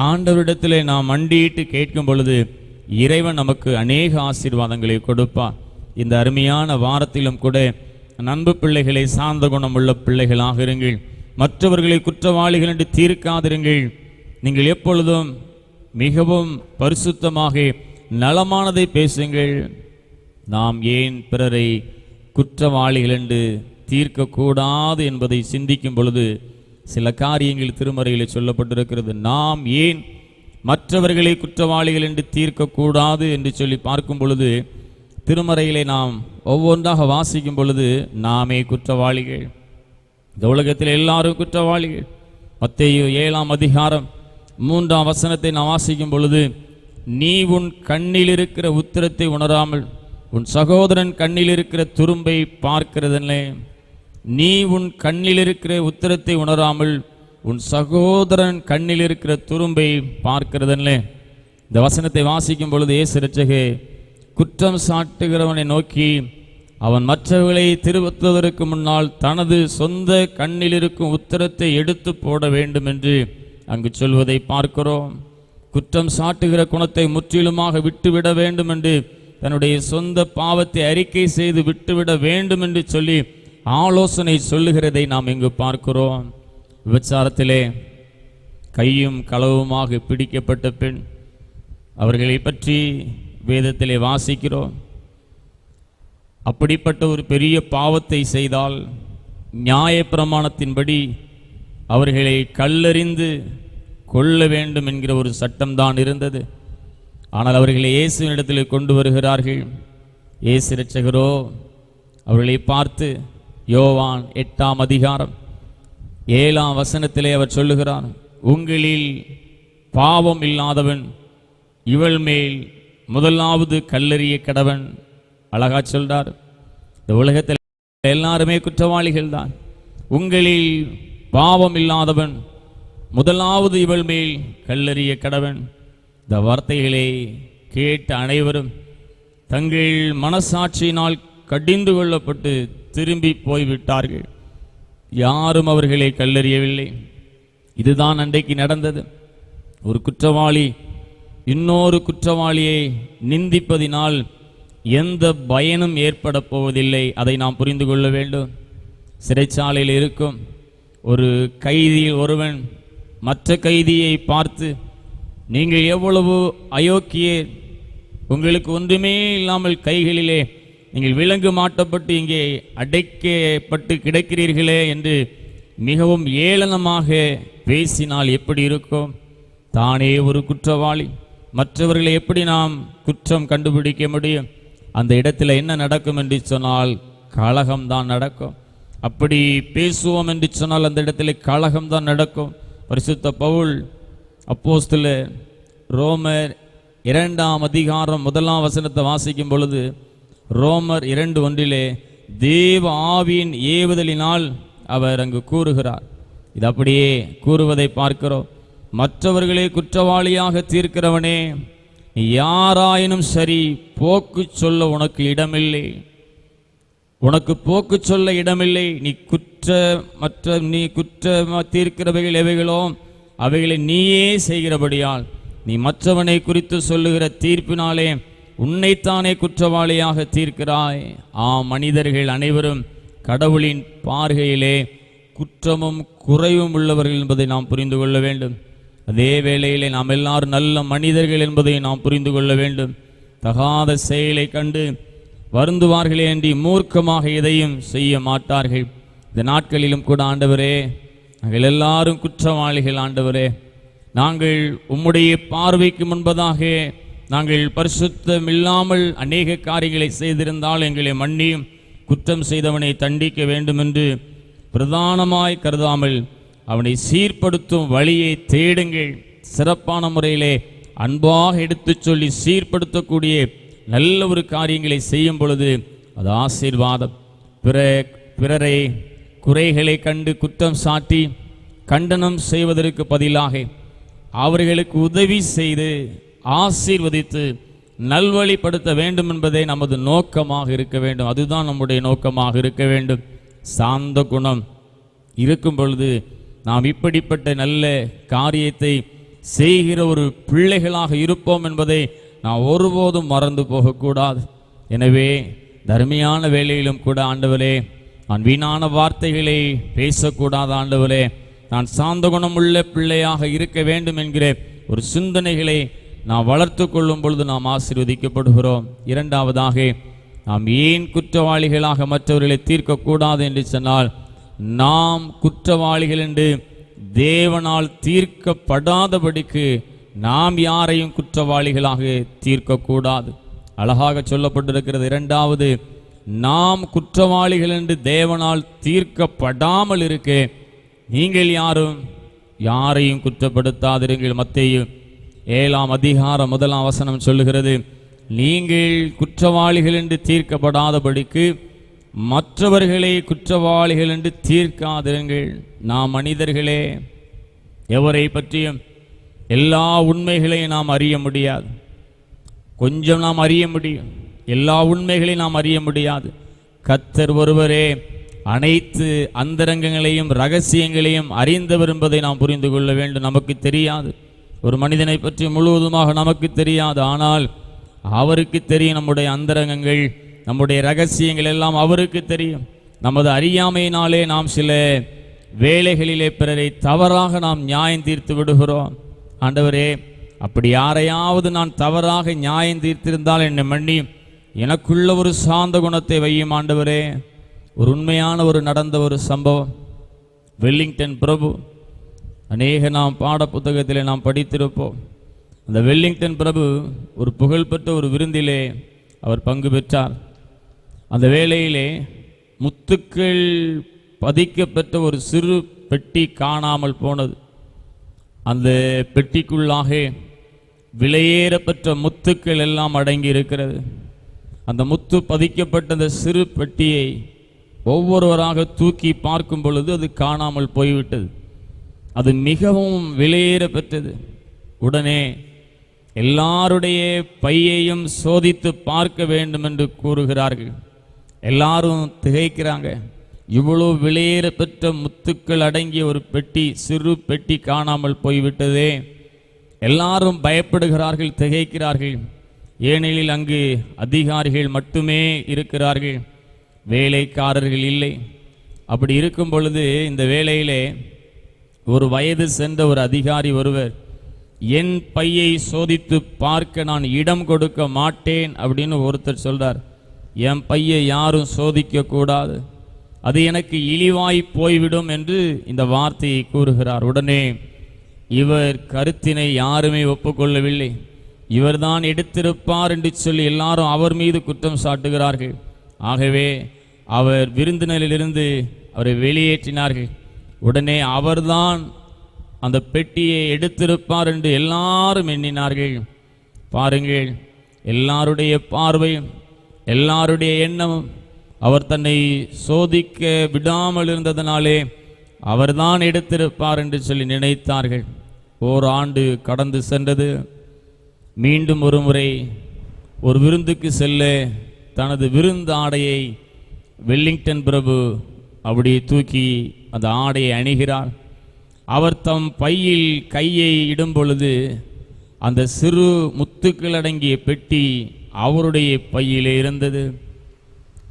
Speaker 1: ஆண்டவரிடத்திலே நாம் மண்டியிட்டு கேட்கும் பொழுது இறைவன் நமக்கு அநேக ஆசீர்வாதங்களை கொடுப்பார். இந்த அருமையான வாரத்திலும் கூட அன்பு பிள்ளைகளை, சாந்த குணம் உள்ள பிள்ளைகளாக இருங்கள், மற்றவர்களை குற்றவாளிகள் என்று தீர்க்காதிருங்கள். நீங்கள் எப்பொழுதும் மிகவும் பரிசுத்தமாக நலமானதை பேசுங்கள். நாம் ஏன் பிறரை குற்றவாளிகள் என்று தீர்க்கக்கூடாது என்பதை சிந்திக்கும் பொழுது சில காரியங்கள் திருமறையில் சொல்லப்பட்டிருக்கிறது. நாம் ஏன் மற்றவர்களை குற்றவாளிகள் என்று தீர்க்கக்கூடாது என்று சொல்லி பார்க்கும் பொழுது, திருமறையிலே நாம் ஒவ்வொன்றாக வாசிக்கும் பொழுது நாமே குற்றவாளிகள். இந்த உலகத்தில் எல்லாரும் குற்றவாளிகள். மத்தேயு 7:3 வசனத்தை நாம் வாசிக்கும் பொழுது, நீ உன் கண்ணில் இருக்கிற உத்திரத்தை உணராமல் உன் சகோதரன் கண்ணில் இருக்கிற துரும்பை பார்க்கிறதில்லை. நீ உன் கண்ணில் இருக்கிற உத்திரத்தை உணராமல் உன் சகோதரன் கண்ணில் இருக்கிற துரும்பை பார்க்கிறதில்லை. இந்த வசனத்தை வாசிக்கும் பொழுது இயேசு இரட்சகே குற்றம் சாட்டுகிறவனை நோக்கி அவன் மற்றவர்களை திருத்துவதற்கு முன்னால் தனது சொந்த கண்ணில் இருக்கும் உத்திரத்தை எடுத்து போட வேண்டும் என்று அங்கு சொல்வதை பார்க்கிறோம். குற்றம் சாட்டுகிற குணத்தை முற்றிலுமாக விட்டுவிட வேண்டும் என்று, தன்னுடைய சொந்த பாவத்தை அறிக்கை செய்து விட்டுவிட வேண்டும் என்று சொல்லி ஆலோசனை சொல்லுகிறதை நாம் இங்கு பார்க்கிறோம். விபச்சாரத்திலே கையும் களவுமாக பிடிக்கப்பட்ட பெண், அவர்களை பற்றி வேதத்திலே வாசிக்கிறோம். அப்படிப்பட்ட ஒரு பெரிய பாவத்தை செய்தால் நியாயப்பிரமாணத்தின்படி அவர்களை கல்லெறிந்து கொள்ள வேண்டும் என்கிற ஒரு சட்டம்தான் இருந்தது. ஆனால் அவர்களை இயேசுவினிடத்தில் கொண்டு வருகிறார்கள். இயேசு இரட்சகரோ அவர்களை பார்த்து யோவான் 8:7 அவர் சொல்லுகிறார், உங்களில் பாவம் இல்லாதவன் இவள் மேல் முதலாவது கல்லெறிய கடவன். அழகா சொல்றார். இந்த உலகத்தில் எல்லாருமே குற்றவாளிகள் தான். உங்களில் பாவம் இல்லாதவன் முதலாவது இவள் மேல் கல்லெறிய கடவன். இந்த வார்த்தைகளை கேட்ட அனைவரும் தங்கள் மனசாட்சியினால் கடிந்து கொள்ளப்பட்டு திரும்பி போய்விட்டார்கள். யாரும் அவர்களை கல்லெறியவில்லை. இதுதான் அன்றைக்கு நடந்தது. ஒரு குற்றவாளி இன்னொரு குற்றவாளியை நிந்திப்பதினால் எந்த பயனும் ஏற்பட போவதில்லை. அதை நாம் புரிந்து கொள்ள வேண்டும். சிறைச்சாலையில் இருக்கும் ஒரு கைதியில் ஒருவன் மற்ற கைதியை பார்த்து, நீங்கள் எவ்வளவு அயோக்கியர், உங்களுக்கு ஒன்றுமே இல்லாமல் கைகளிலே நீங்கள் விலங்கு மாட்டப்பட்டு இங்கே அடைக்கப்பட்டு கிடக்கிறீர்களே என்று மிகவும் ஏளனமாக பேசினால் எப்படி இருக்கும்? தானே ஒரு குற்றவாளி, மற்றவர்களை எப்படி நாம் குற்றம் கண்டுபிடிக்க முடியும்? அந்த இடத்துல என்ன நடக்கும் என்று சொன்னால் கலகம்தான் நடக்கும். அப்படி பேசுவோம் என்று சொன்னால் அந்த இடத்துல கலகம்தான் நடக்கும். பரிசுத்த பவுல் அப்போஸ்தலர் ரோமர் 2:1 வாசிக்கும் பொழுது, ரோமர் 2:1 தேவ ஆவியின் ஏவுதலினால் அவர் அங்கு கூறுகிறார். இது அப்படியே கூறுவதை பார்க்கிறோம். மற்றவர்களை குற்றவாளியாக தீர்க்கிறவனே, நீ யாராயினும் சரி, போக்கு சொல்ல உனக்கு இடமில்லை. உனக்கு போக்கு சொல்ல இடமில்லை. நீ குற்ற தீர்க்கிறவைகள் எவைகளோ அவைகளை நீயே செய்கிறபடியால் நீ மற்றவனை குறித்து சொல்லுகிற தீர்ப்பினாலே உன்னைத்தானே குற்றவாளியாக தீர்க்கிறாய். மனிதர்கள் அனைவரும் கடவுளின் பார்வையிலே குற்றமும் குறைவும் உள்ளவர்கள் என்பதை நாம் புரிந்து கொள்ள வேண்டும். அதே வேளையிலே நாம் எல்லாரும் நல்ல மனிதர்கள் என்பதை நாம் புரிந்து கொள்ள வேண்டும். தகாத செயலை கண்டு வருந்துவார்களே அன்றி மூர்க்கமாக எதையும் செய்ய மாட்டார்கள். இந்த நாட்களிலும் கூட ஆண்டவரே, நாங்கள் எல்லாரும் குற்றவாளிகள். ஆண்டவரே, நாங்கள் உம்முடைய பார்வைக்கு முன்பதாக நாங்கள் பரிசுத்தம் இல்லாமல் அநேக காரியங்களை செய்திருந்தால் எங்களை மன்னியும். குற்றம் செய்தவனை தண்டிக்க வேண்டும் என்று பிரதானமாய் கருதாமல் அவனை சீர்படுத்தும் வழியை தேடுங்கள். சிறப்பான முறையிலே அன்பாக எடுத்து சொல்லி சீர்படுத்தக்கூடிய நல்ல ஒரு காரியங்களை செய்யும் பொழுது அது ஆசீர்வாதம். பிறரை குறைகளை கண்டு குற்றம் சாட்டி கண்டனம் செய்வதற்கு பதிலாக அவர்களுக்கு உதவி செய்து ஆசீர்வதித்து நல்வழிப்படுத்த வேண்டும் என்பதே நமது நோக்கமாக இருக்க வேண்டும். அதுதான் நம்முடைய நோக்கமாக இருக்க வேண்டும். சாந்த குணம் இருக்கும் பொழுது நாம் இப்படிப்பட்ட நல்ல காரியத்தை செய்கிற ஒரு பிள்ளைகளாக இருப்போம் என்பதை நான் ஒருபோதும் மறந்து போகக்கூடாது. எனவே தர்மியான வேளையிலும் கூட ஆண்டவரே, நான் வீணான வார்த்தைகளை பேசக்கூடாது. ஆண்டவரே, நான் சாந்த குணமுள்ள பிள்ளையாக இருக்க வேண்டும் என்கிற ஒரு சிந்தனைகளை நாம் வளர்த்து கொள்ளும் பொழுது நாம் ஆசீர்வதிக்கப்படுகிறோம். இரண்டாவதாக, நாம் ஏன் குற்றவாளிகளாக மற்றவர்களை தீர்க்கக்கூடாது என்று சொன்னால், நாம் குற்றவாளிகள் என்று தேவனால் தீர்க்கப்படாதபடிக்கு நாம் யாரையும் குற்றவாளிகளாக தீர்க்கக்கூடாது. அழகாக சொல்லப்பட்டிருக்கிறது. இரண்டாவது, நாம் குற்றவாளிகள் என்று தேவனால் தீர்க்கப்படாமல் இருக்க நீங்கள் யாரையும் குற்றப்படுத்தாதிருங்கள். மத்தேயு 7ஆம் அதிகாரம் 1ஆம் வசனம் சொல்லுகிறது, நீங்கள் குற்றவாளிகள் என்று தீர்க்கப்படாதபடிக்கு மற்றவர்களை குற்றவாளிகள் என்று தீர்க்காதிருங்கள். நாம் மனிதர்களே, எவரை பற்றியும் எல்லா உண்மைகளையும் நாம் அறிய முடியாது. கொஞ்சம் நாம் அறிய முடியும், எல்லா உண்மைகளையும் நாம் அறிய முடியாது. கர்த்தர் ஒருவரே அனைத்து அந்தரங்கங்களையும் ரகசியங்களையும் அறிந்தவர் என்பதை நாம் புரிந்து கொள்ள வேண்டும். நமக்கு தெரியாது, ஒரு மனிதனை பற்றி முழுவதுமாக நமக்கு தெரியாது. ஆனால் அவருக்கு தெரியும். நம்முடைய அந்தரங்கங்கள், நம்முடைய ரகசியங்கள் எல்லாம் அவருக்கு தெரியும். நமது அறியாமையினாலே நாம் சில வேளைகளிலே பிறரை தவறாக நாம் நியாயம் தீர்த்து விடுகிறோம். ஆண்டவரே, அப்படி யாரையாவது நான் தவறாக நியாயம் தீர்த்திருந்தால் என்னை மன்னி, எனக்குள்ள ஒரு சாந்த குணத்தை வையும். ஆண்டவரே, ஒரு உண்மையான நடந்த ஒரு சம்பவம். வெல்லிங்டன் பிரபு, அநேக நாம் பாட புத்தகத்திலே நாம் படித்திருப்போம். அந்த வெல்லிங்டன் பிரபு ஒரு புகழ்பெற்ற ஒரு விருந்திலே அவர் பங்கு பெற்றார். அந்த வேளையிலே முத்துக்கள் பதிக்கப்பெற்ற ஒரு சிறு பெட்டி காணாமல் போனது. அந்த பெட்டிக்குள்ளாக விலையேறப்பெற்ற முத்துக்கள் எல்லாம் அடங்கி இருக்கிறது. அந்த முத்து பதிக்கப்பட்ட அந்த சிறு பெட்டியை ஒவ்வொருவராக தூக்கி பார்க்கும் பொழுது அது காணாமல் போய்விட்டது. அது மிகவும் விலையேற பெற்றது. உடனே எல்லாருடைய பையையும் சோதித்து பார்க்க வேண்டும் என்று கூறுகிறார்கள். எல்லாரும் திகைக்கிறாங்க. இவ்வளோ விலையேற பெற்ற முத்துக்கள் அடங்கிய ஒரு பெட்டி, சிறு பெட்டி காணாமல் போய்விட்டதே. எல்லாரும் பயப்படுகிறார்கள், திகைக்கிறார்கள். ஏனெனில் அங்கு அதிகாரிகள் மட்டுமே இருக்கிறார்கள், வேலைக்காரர்கள் இல்லை. அப்படி இருக்கும் பொழுது இந்த வேளையிலே ஒரு வயது சென்ற ஒரு அதிகாரி ஒருவர், என் பையை சோதித்து பார்க்க நான் இடம் கொடுக்க மாட்டேன் அப்படின்னு ஒருத்தர் சொல்றார். என் பையை யாரும் சோதிக்க கூடாது, அது எனக்கு இழிவாய் போய்விடும் என்று இந்த வார்த்தையை கூறுகிறார். உடனே இவர் கருத்தினை யாருமே ஒப்புக்கொள்ளவில்லை. இவர்தான் எடுத்திருப்பார் என்று சொல்லி எல்லாரும் அவர் மீது குற்றம் சாட்டுகிறார்கள். ஆகவே அவர் விருந்தினரிலிருந்து அவரை வெளியேற்றினார்கள். உடனே அவர்தான் அந்த பெட்டியை எடுத்திருப்பார் என்று எல்லாரும் எண்ணினார்கள். பாருங்கள், எல்லாருடைய பார்வையும் எல்லாருடைய எண்ணமும் அவர் தன்னை சோதிக்க விடாமல் இருந்ததனாலே அவர்தான் எடுத்திருப்பார் என்று சொல்லி நினைத்தார்கள். ஓராண்டு கடந்து சென்றது. மீண்டும் ஒரு முறை ஒரு விருந்துக்கு செல்ல தனது விருந்து ஆடையை வெல்லிங்டன் பிரபு அப்படி தூக்கி அந்த ஆடையை அணிகிறார். அவர் தம் பையில் கையை இடும் பொழுது அந்த சிறு முத்துக்கள் அடங்கிய பெட்டி அவருடைய பையிலே இருந்தது.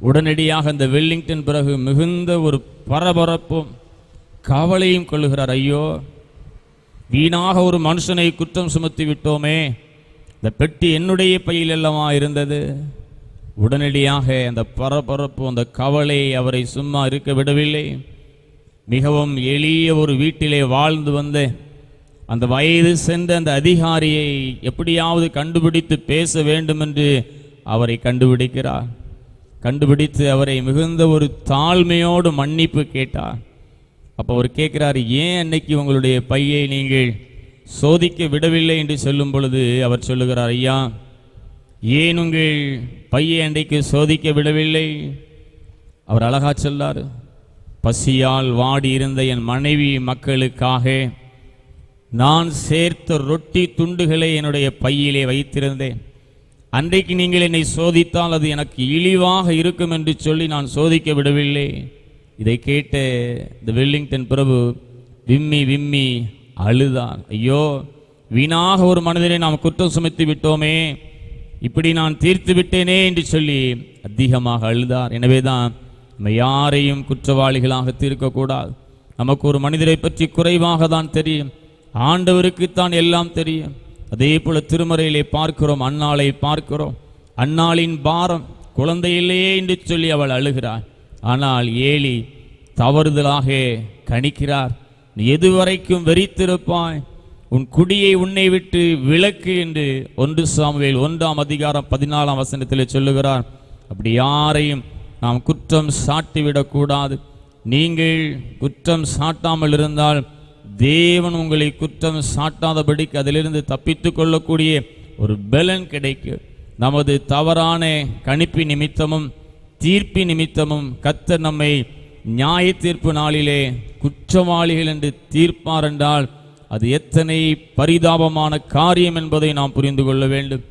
Speaker 1: உடனடியாக அந்த வெல்லிங்டன் பிறகு மிகுந்த ஒரு பரபரப்பும் கவலையும் கொள்ளுகிறார். ஐயோ, வீணாக ஒரு மனுஷனை குற்றம் சுமத்தி விட்டோமே, இந்த பெட்டி என்னுடைய பையில் அல்லவா இருந்தது. உடனடியாக அந்த பரபரப்பு, அந்த கவலை அவரை சும்மா இருக்க விடவில்லை. மிகவும் எளிய ஒரு வீட்டிலே வாழ்ந்து வந்த அந்த வயது சென்ற அந்த அதிகாரியை எப்படியாவது கண்டுபிடித்து பேச வேண்டும் என்று அவரை கண்டுபிடிக்கிறார். கண்டுபிடித்து அவரை மிகுந்த ஒரு தாழ்மையோடு மன்னிப்பு கேட்டார். அப்போ அவர் கேட்கிறார், ஏன் அன்னைக்கு உங்களுடைய பையை நீங்கள் சோதிக்க விடவில்லை என்று சொல்லும் பொழுது அவர் சொல்லுகிறார், ஐயா, ஏன் உங்கள் பையை அன்றைக்கு சோதிக்க விடவில்லை? அவர் அழகா சொல்லார், பசியால் வாடி இருந்த என் மனைவி மக்களுக்காக நான் சேர்த்த ரொட்டி துண்டுகளை என்னுடைய பையிலே வைத்திருந்தேன். அன்றைக்கு நீங்கள் என்னை சோதித்தால் அது எனக்கு இழிவாக இருக்கும் என்று சொல்லி நான் சோதிக்க விடவில்லை. இதை கேட்ட இந்த வெல்லிங்டன் பிரபு விம்மி விம்மி அழுதான். ஐயோ, வீணாக ஒரு மனிதனை நாம் குற்றம் சுமத்தி விட்டோமே, இப்படி நான் தீர்த்து விட்டேனே என்று சொல்லி அதிகமாக அழுதார். எனவேதான் நம்ம யாரையும் குற்றவாளிகளாக தீர்க்கக்கூடாது. நமக்கு ஒரு மனிதரை பற்றி குறைவாக தான் தெரியும், ஆண்டவருக்குத்தான் எல்லாம் தெரியும். அதே போல திருமறையிலே பார்க்கிறோம், அன்னாளை பார்க்கிறோம். அன்னாளின் பாரம் குழந்தையில்லையே என்று சொல்லி அவள் அழுகிறாள். ஆனால் ஏலி தவறுதலாக கணிக்கிறார். நீ எதுவரைக்கும் வெறித்திருப்பாய், உன் குடியை உன்னை விட்டு விலக்கு என்று 1 சாமுவேல் 1:14 சொல்லுகிறார். அப்படி யாரையும் நாம் குற்றம் சாட்டிவிடக்கூடாது. நீங்கள் குற்றம் சாட்டாமல் இருந்தால் தேவன் உங்களை குற்றம் சாட்டாதபடிக்கு அதிலிருந்து தப்பித்து கொள்ளக்கூடிய ஒரு பலன் கிடைக்கும். நமது தவறான கணிப்பு நிமித்தமும் தீர்ப்பு நிமித்தமும் கர்த்தர் நம்மை நியாய தீர்ப்பு நாளிலே குற்றவாளிகள் என்று தீர்ப்பார் என்றால் அது எத்தனை பரிதாபமான காரியம் என்பதை நாம் புரிந்து கொள்ள வேண்டும்.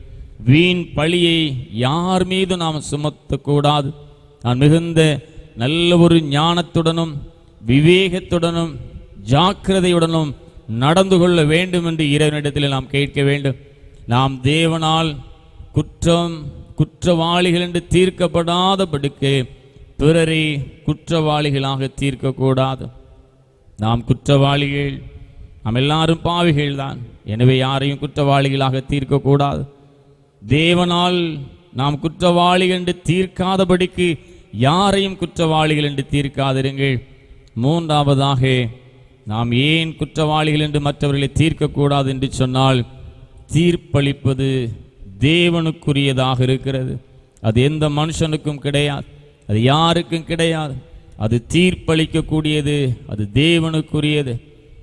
Speaker 1: வீண் பழியை யார் மீது நாம் சுமத்தக்கூடாது. நான் மிகுந்த நல்ல ஒரு ஞானத்துடனும் விவேகத்துடனும் ஜாக்கிரதையுடனும் நடந்து கொள்ள வேண்டும் என்று இறைவனிடத்தில் நாம் கேட்க வேண்டும். நாம் தேவனால் குற்றவாளிகள் என்று தீர்க்கப்படாதபடிக்கு பிறரை குற்றவாளிகளாக தீர்க்கக்கூடாது. நாம் குற்றவாளிகள், நாம் எல்லாரும் பாவிகள் தான். எனவே யாரையும் குற்றவாளிகளாக தீர்க்கக்கூடாது. தேவனால் நாம் குற்றவாளிகள் என்று தீர்க்காதபடிக்கு யாரையும் குற்றவாளிகள் என்று தீர்க்காதிருங்கள். மூன்றாவதாக, நாம் ஏன் குற்றவாளிகள் என்று மற்றவர்களை தீர்க்கக்கூடாது என்று சொன்னால், தீர்ப்பளிப்பது தேவனுக்குரியதாக இருக்கிறது. அது எந்த மனுஷனுக்கும் கிடையாது, அது யாருக்கும் கிடையாது. அது தீர்ப்பளிக்கக்கூடியது, அது தேவனுக்குரியது.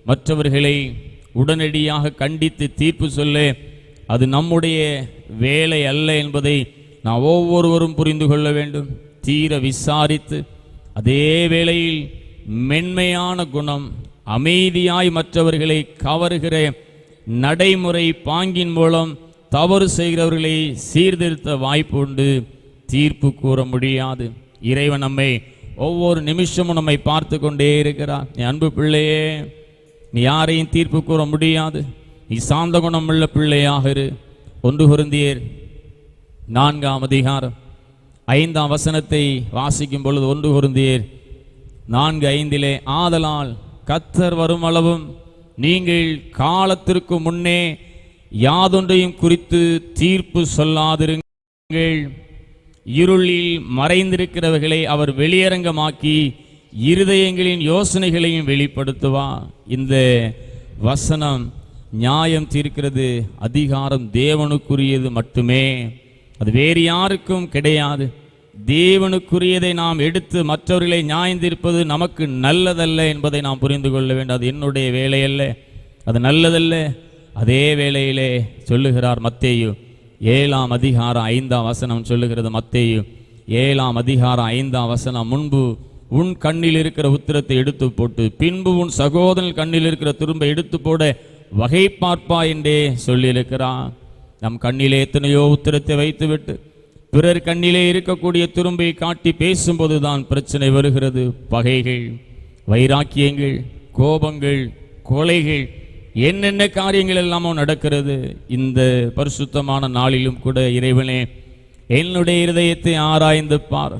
Speaker 1: மற்றவர்களை உடனடியாக கண்டித்து தீர்ப்பு சொல்ல அது நம்முடைய வேலை அல்ல என்பதை நாம் ஒவ்வொருவரும் புரிந்து கொள்ள வேண்டும். தீர விசாரித்து அதே வேளையில் மென்மையான குணம், அமைதியாய் மற்றவர்களை கவருகிற நடைமுறை பாங்கின் மூலம் தவறு செய்கிறவர்களை சீர்திருத்த வாய்ப்பு உண்டு. தீர்ப்பு கூற முடியாது. இறைவன் நம்மை ஒவ்வொரு நிமிஷமும் நம்மை பார்த்து கொண்டே இருக்கிறார். நீ அன்பு பிள்ளையே, நீ யாரையும் தீர்ப்பு கூற முடியாது. நீ சாந்த குணம் உள்ள பிள்ளையாக இரு. 1 கொரிந்தியர் 4:5 வாசிக்கும் பொழுது 1 கொரிந்தியர் 4:5 ஆதலால் கர்த்தர் வரும் அளவும் நீங்கள் காலத்திற்கு முன்னே யாதொன்றையும் குறித்து தீர்ப்பு சொல்லாதிருங்கள். இருளில் மறைந்திருக்கிறவர்களை அவர் வெளியரங்கமாக்கி இருதயங்களின் யோசனைகளையும் வெளிப்படுத்துவார். இந்த வசனம் நியாயம் தீர்க்கிறது. அதிகாரம் தேவனுக்குரியது மட்டுமே, அது வேறு யாருக்கும் கிடையாது. தேவனுக்குரியதை நாம் எடுத்து மற்றவர்களை நியாயம் தீர்ப்பது நமக்கு நல்லதல்ல என்பதை நாம் புரிந்து கொள்ள வேண்டும். அது என்னுடைய வேலையல்ல, அது நல்லதல்ல. அதே வேளையிலே சொல்லுகிறார் மத்தேயு 7:5 சொல்லுகிறது. மத்தேயு 7ஆம் அதிகாரம் 5ஆம் வசனம், முன்பு உன் கண்ணில் இருக்கிற உத்திரத்தை எடுத்து போட்டு பின்பு உன் சகோதரன் கண்ணில் இருக்கிற துரும்பை எடுத்து போட வகை பார்ப்பா என்றே சொல்லியிருக்கிறான். நம் கண்ணிலே எத்தனையோ உத்திரத்தை வைத்துவிட்டு பிறர் கண்ணிலே இருக்கக்கூடிய துரும்பை காட்டி பேசும்போதுதான் பிரச்சனை வருகிறது. பகைகள், வைராக்கியங்கள், கோபங்கள், கொலைகள், என்னென்ன காரியங்கள் எல்லாமோ நடக்கிறது. இந்த பரிசுத்தமான நாளிலும் கூட இறைவனே, என்னுடைய இருதயத்தை ஆராய்ந்து பார்,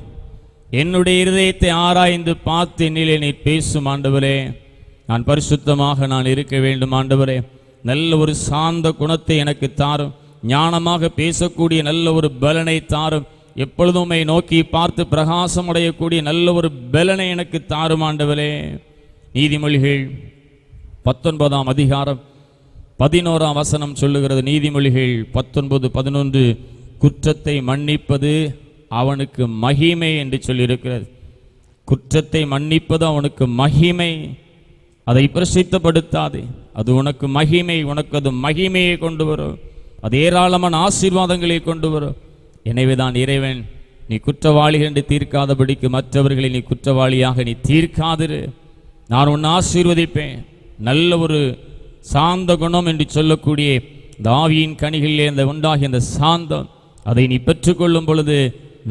Speaker 1: என்னுடைய இருதயத்தை ஆராய்ந்து பார்த்து என்னிலே நீ பேசும் ஆண்டவரே. நான் பரிசுத்தமாக நான் இருக்க வேண்டும் ஆண்டவரே. நல்ல ஒரு சாந்த குணத்தை எனக்கு தாரும், ஞானமாக பேசக்கூடிய நல்ல ஒரு பலனை தாரும், எப்பொழுதுமே நோக்கி பார்த்து பிரகாசம் அடையக்கூடிய நல்ல ஒரு பலனை எனக்கு தாரும் ஆண்டவரே. நீதிமொழிகள் 19ஆம் அதிகாரம் 11ஆம் வசனம் சொல்லுகிறது. நீதிமொழிகள் 19:11, குற்றத்தை மன்னிப்பது அவனுக்கு மகிமை என்று சொல்லியிருக்கிறது. குற்றத்தை மன்னிப்பது அவனுக்கு மகிமை, அதை பிரசித்தப்படுத்தாதே, அது உனக்கு மகிமை, உனக்கு அது மகிமையை கொண்டு வரும், அது ஏராளமான ஆசீர்வாதங்களை கொண்டு வரும். எனவேதான் இறைவன், நீ குற்றவாளிகள் என்று தீர்க்காதபடிக்கு மற்றவர்களை நீ குற்றவாளியாக நீ தீர்க்காதிரு, நான் உன்னை ஆசீர்வதிப்பேன். நல்ல ஒரு சாந்த குணம் என்று சொல்லக்கூடிய இந்த ஆவியின் கனிகளிலே இந்த உண்டாகிய அந்த சாந்தம், அதை நீ பெற்றுக்கொள்ளும் பொழுது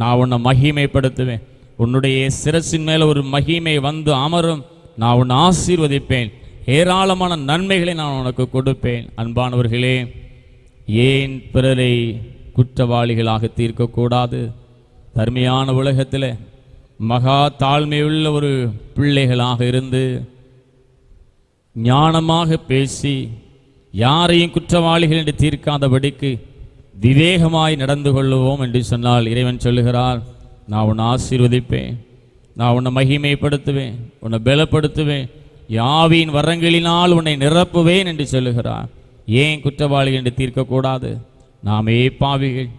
Speaker 1: நான் உன்னை மகிமைப்படுத்துவேன். உன்னுடைய சிரசின் மேல ஒரு மகிமை வந்து அமரும், நான் உன்னை ஆசீர்வதிப்பேன், ஏராளமான நன்மைகளை நான் உனக்கு கொடுப்பேன். அன்பானவர்களே, ஏன் பிறரை குற்றவாளிகளாக தீர்க்கக்கூடாது? தர்மையான உலகத்தில் மகா தாழ்மையுள்ள ஒரு பிள்ளைகளாக இருந்து ஞானமாக பேசி யாரையும் குற்றவாளிகள் என்று தீர்க்காதபடிக்கு விவேகமாய் நடந்து கொள்ளுவோம் என்று சொன்னால் இறைவன் சொல்லுகிறார், நான் உன்னை ஆசீர்வதிப்பேன், நான் உன்னை மகிமைப்படுத்துவேன், உன்னை பலப்படுத்துவேன், யாவின் வரங்களினால் உன்னை நிரப்புவேன் என்று சொல்லுகிறார். ஏன் குற்றவாளிகள் என்று தீர்க்கக்கூடாது? நாமே பாவிகள்,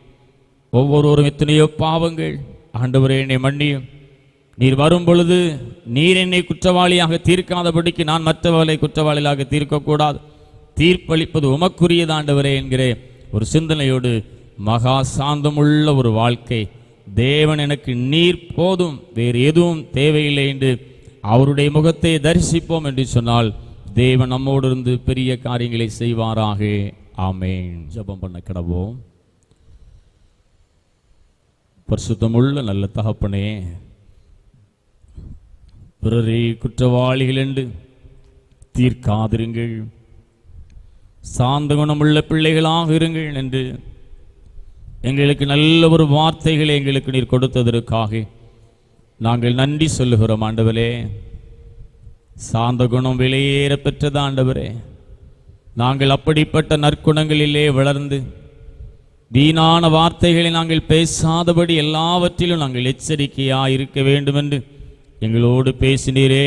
Speaker 1: ஒவ்வொருவரும் எத்தனையோ பாவங்கள். ஆண்டவரே, என்னை மன்னியும், நீர் வரும் பொழுது நீர் என்னை குற்றவாளியாக தீர்க்காதபடிக்கு நான் மற்றவர்களை குற்றவாளியாக தீர்க்கக்கூடாது, தீர்ப்பளிப்பது உமக்குரியது ஆண்டவரே என்கிற ஒரு சிந்தனையோடு மகா சாந்தமுள்ள ஒரு வாழ்க்கை, தேவன் எனக்கு நீர் போதும், வேறு எதுவும் தேவையில்லை என்று அவருடைய முகத்தை தரிசிப்போம் என்று சொன்னால் தேவன் நம்மோடு இருந்து பெரிய காரியங்களை செய்வாராக. ஆமென். ஜெபம் பண்ண கிடவோம். பரிசுத்தமுள்ள நல்ல தகப்பனே, பிறரை குற்றவாளிகள் என்று தீர்க்காதிருங்கள், சாந்த குணமுள்ள பிள்ளைகளாக இருங்கள் என்று எங்களுக்கு நல்ல ஒரு வார்த்தைகளை எங்களுக்கு நீர் கொடுத்ததற்காக நாங்கள் நன்றி சொல்லுகிறோம் ஆண்டவரே. சாந்த குணம் விலையேற பெற்றது ஆண்டவரே. நாங்கள் அப்படிப்பட்ட நற்குணங்களிலே வளர்ந்து வீணான வார்த்தைகளை நாங்கள் பேசாதபடி எல்லாவற்றிலும் நாங்கள் எச்சரிக்கையாக இருக்க வேண்டும் என்று எங்களோடு பேசினீரே,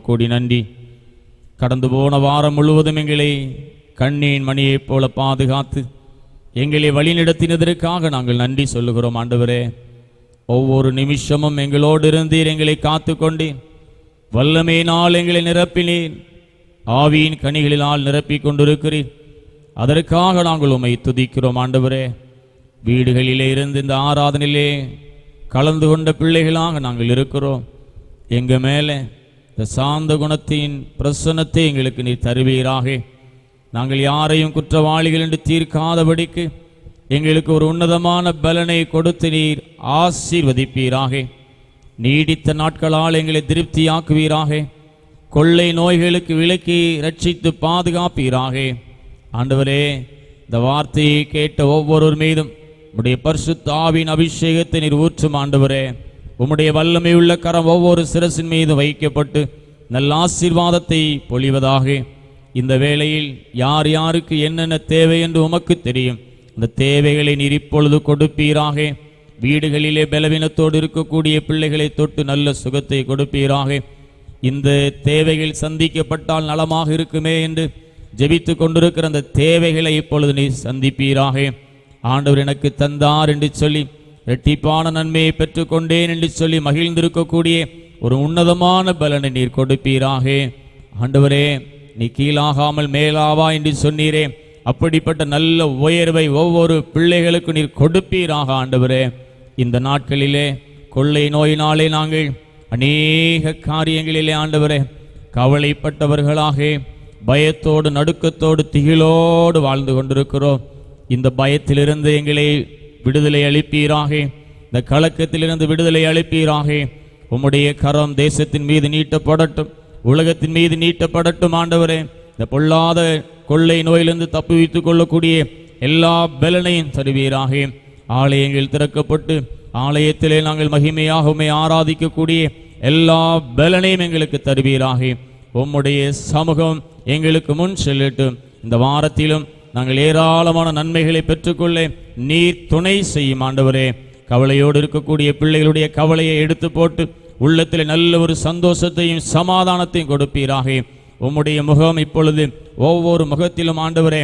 Speaker 1: கோடி நன்றி. கடந்து போன வாரம் முழுவதும் எங்களை கண்ணின் மணியைப் போல பாதுகாத்து எங்களை வழிநடத்தினதற்காக நாங்கள் நன்றி சொல்லுகிறோம் ஆண்டவரே. ஒவ்வொரு நிமிஷமும் எங்களோடு இருந்தீர், எங்களை காத்து கொண்டீர், வல்லமையினால் எங்களை நிரப்பினீர், ஆவியின் கனிகளினால் நிரப்பிக் கொண்டிருக்கிறீர். அதற்காக நாங்கள் உம்மை துதிக்கிறோம் ஆண்டவரே. வீடுகளிலே இருந்து இந்த ஆராதனையிலே கலந்து கொண்ட பிள்ளைகளாக நாங்கள் இருக்கிறோம். எங்க மேலே இந்த சாந்த குணத்தின் பிரசன்னத்தை எங்களுக்கு நீர் தருவீராக. நாங்கள் யாரையும் குற்றவாளிகள் என்று தீர்க்காதபடிக்கு எங்களுக்கு ஒரு உன்னதமான பலனை கொடுத்து நீர் ஆசீர்வதிப்பீராக. நீடித்த நாட்களால் எங்களை திருப்தியாக்குவீராக. கொள்ளை நோய்களுக்கு விலக்கி ரட்சித்து பாதுகாப்பீராக. ஆண்டவரே, இந்த வார்த்தையை கேட்ட ஒவ்வொருவர் மீதும் உம்முடைய பரிசுத்த ஆவியின் அபிஷேகத்தை நீர் ஊற்றும் ஆண்டவரே. உம்முடைய வல்லமை உள்ள கரம் ஒவ்வொரு சிரசின் மீது வைக்கப்பட்டு நல்ல ஆசீர்வாதத்தை பொழிவதாக. இந்த வேளையில் யார் யாருக்கு என்னென்ன தேவை என்று உமக்கு தெரியும். இந்த தேவைகளை நீர் இப்பொழுது கொடுப்பீராக. வீடுகளிலே பலவீனத்தோடு இருக்கக்கூடிய பிள்ளைகளை தொட்டு நல்ல சுகத்தை கொடுப்பீராக. இந்த தேவைகள் சந்திக்கப்பட்டால் நலமாக இருக்குமே என்று ஜெபித்து கொண்டிருக்கிற அந்த தேவைகளை இப்பொழுது நீர் சந்திப்பீராக. ஆண்டவர் எனக்கு தந்தார் என்று சொல்லி இரட்டிப்பான நன்மையை பெற்றுக்கொண்டேன் என்று சொல்லி மகிழ்ந்திருக்கக்கூடிய ஒரு உன்னதமான பலனை நீர் கொடுப்பீராக. ஆண்டவரே, நீ கீழாகாமல் மேலாவா என்று சொன்னீரே, அப்படிப்பட்ட நல்ல உயர்வை ஒவ்வொரு பிள்ளைகளுக்கு நீர் கொடுப்பீராக. ஆண்டவரே, இந்த நாட்களிலே கொள்ளை நோயினாலே நாங்கள் அநேக காரியங்களிலே ஆண்டவரே கவலைப்பட்டவர்களாக பயத்தோடு நடுக்கத்தோடு திகிலோடு வாழ்ந்து கொண்டிருக்கிறோம். இந்த பயத்திலிருந்து எங்களை விடுதலை அளிப்பீராக, இந்த கலக்கத்திலிருந்து விடுதலை அளிப்பீராக. உம்முடைய கரம் தேசத்தின் மீது நீட்டப்படட்டும், உலகத்தின் மீது நீட்டப்படட்டும். ஆண்டவரே, இந்த பொல்லாத கொள்ளை நோயிலிருந்து தப்புவித்துக் கொள்ளக்கூடிய எல்லா பலனையும் தருவீராக. ஆலயங்கள் திறக்கப்பட்டு ஆலயத்திலே நாங்கள் மகிமையாக உம்மை ஆராதிக்கக்கூடிய எல்லா பலனையும் எங்களுக்கு தருவீராக. உம்முடைய சமூகம் எங்களுக்கு முன் செல்லட்டும். இந்த வாரத்திலும் நாங்கள் ஏராளமான நன்மைகளை பெற்றுக்கொள்ள நீர் துணை செய்யும். ஆண்டவரே, கவலையோடு இருக்கக்கூடிய பிள்ளைகளுடைய கவலையை எடுத்து போட்டு உள்ளத்தில் நல்ல ஒரு சந்தோஷத்தையும் சமாதானத்தையும் கொடுப்பீராக. உம்முடைய முகம் இப்பொழுது ஒவ்வொரு முகத்திலும் ஆண்டவரே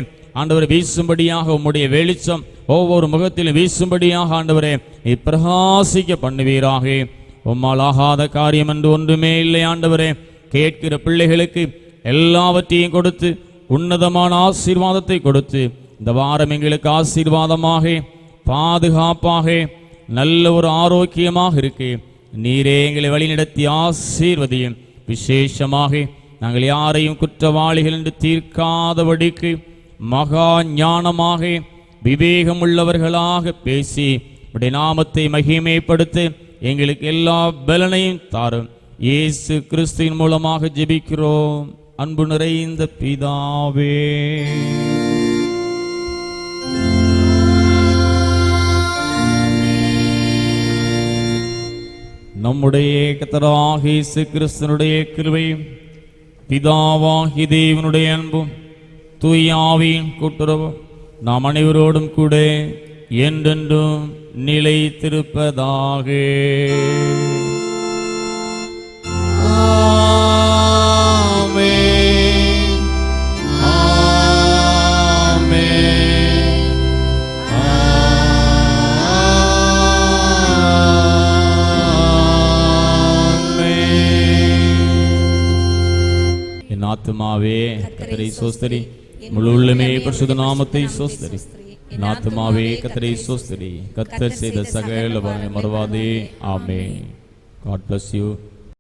Speaker 1: வீசும்படியாக, உம்முடைய வெளிச்சம் ஒவ்வொரு முகத்திலும் வீசும்படியாக ஆண்டவரே பிரகாசிக்க பண்ணுவீராக. உம்மால் ஆகாத காரியம் என்று ஒன்றுமே இல்லை. ஆண்டவரே, கேட்கிற பிள்ளைகளுக்கு எல்லாவற்றையும் கொடுத்து உன்னதமான ஆசீர்வாதத்தை கொடுத்து இந்த வாரம் எங்களுக்கு ஆசீர்வாதமாக, பாதுகாப்பாக, நல்ல ஒரு ஆரோக்கியமாக இருக்கு நீரே எங்களை வழிநடத்தி ஆசீர்வதியும். விசேஷமாக நாங்கள் யாரையும் குற்றவாளிகள் என்று தீர்க்காதபடிக்கு மகா ஞானமாக விவேகம் உள்ளவர்களாக பேசி உடைய நாமத்தை மகிமைப்படுத்த எங்களுக்கு எல்லா பலனையும் தாரும். இயேசு கிறிஸ்துவின் மூலமாக ஜெபிக்கிறோம் அன்பு நிறைந்த பிதாவே. நம்முடைய கர்த்தராகிய இயேசு கிறிஸ்துவினுடைய கிருபையும் பிதாவாகிய தேவனுடைய அன்பும் தூய ஆவியின் கூட்டுறவும் நாம் அனைவரோடும் கூட என்றென்றும் நிலைத்திருப்பதாக. என் ஆத்துமாவே கர்த்தரை சோஸ்தரி, முழு உள்ளமே பரிசுத்த நாமத்தை சோஸ்தரி. என் ஆத்துமாவே கர்த்தரை சோஸ்தரி, கர்த்தர் செய்த சகல உபகாரங்களை மறவாதே. ஆமென். God bless you.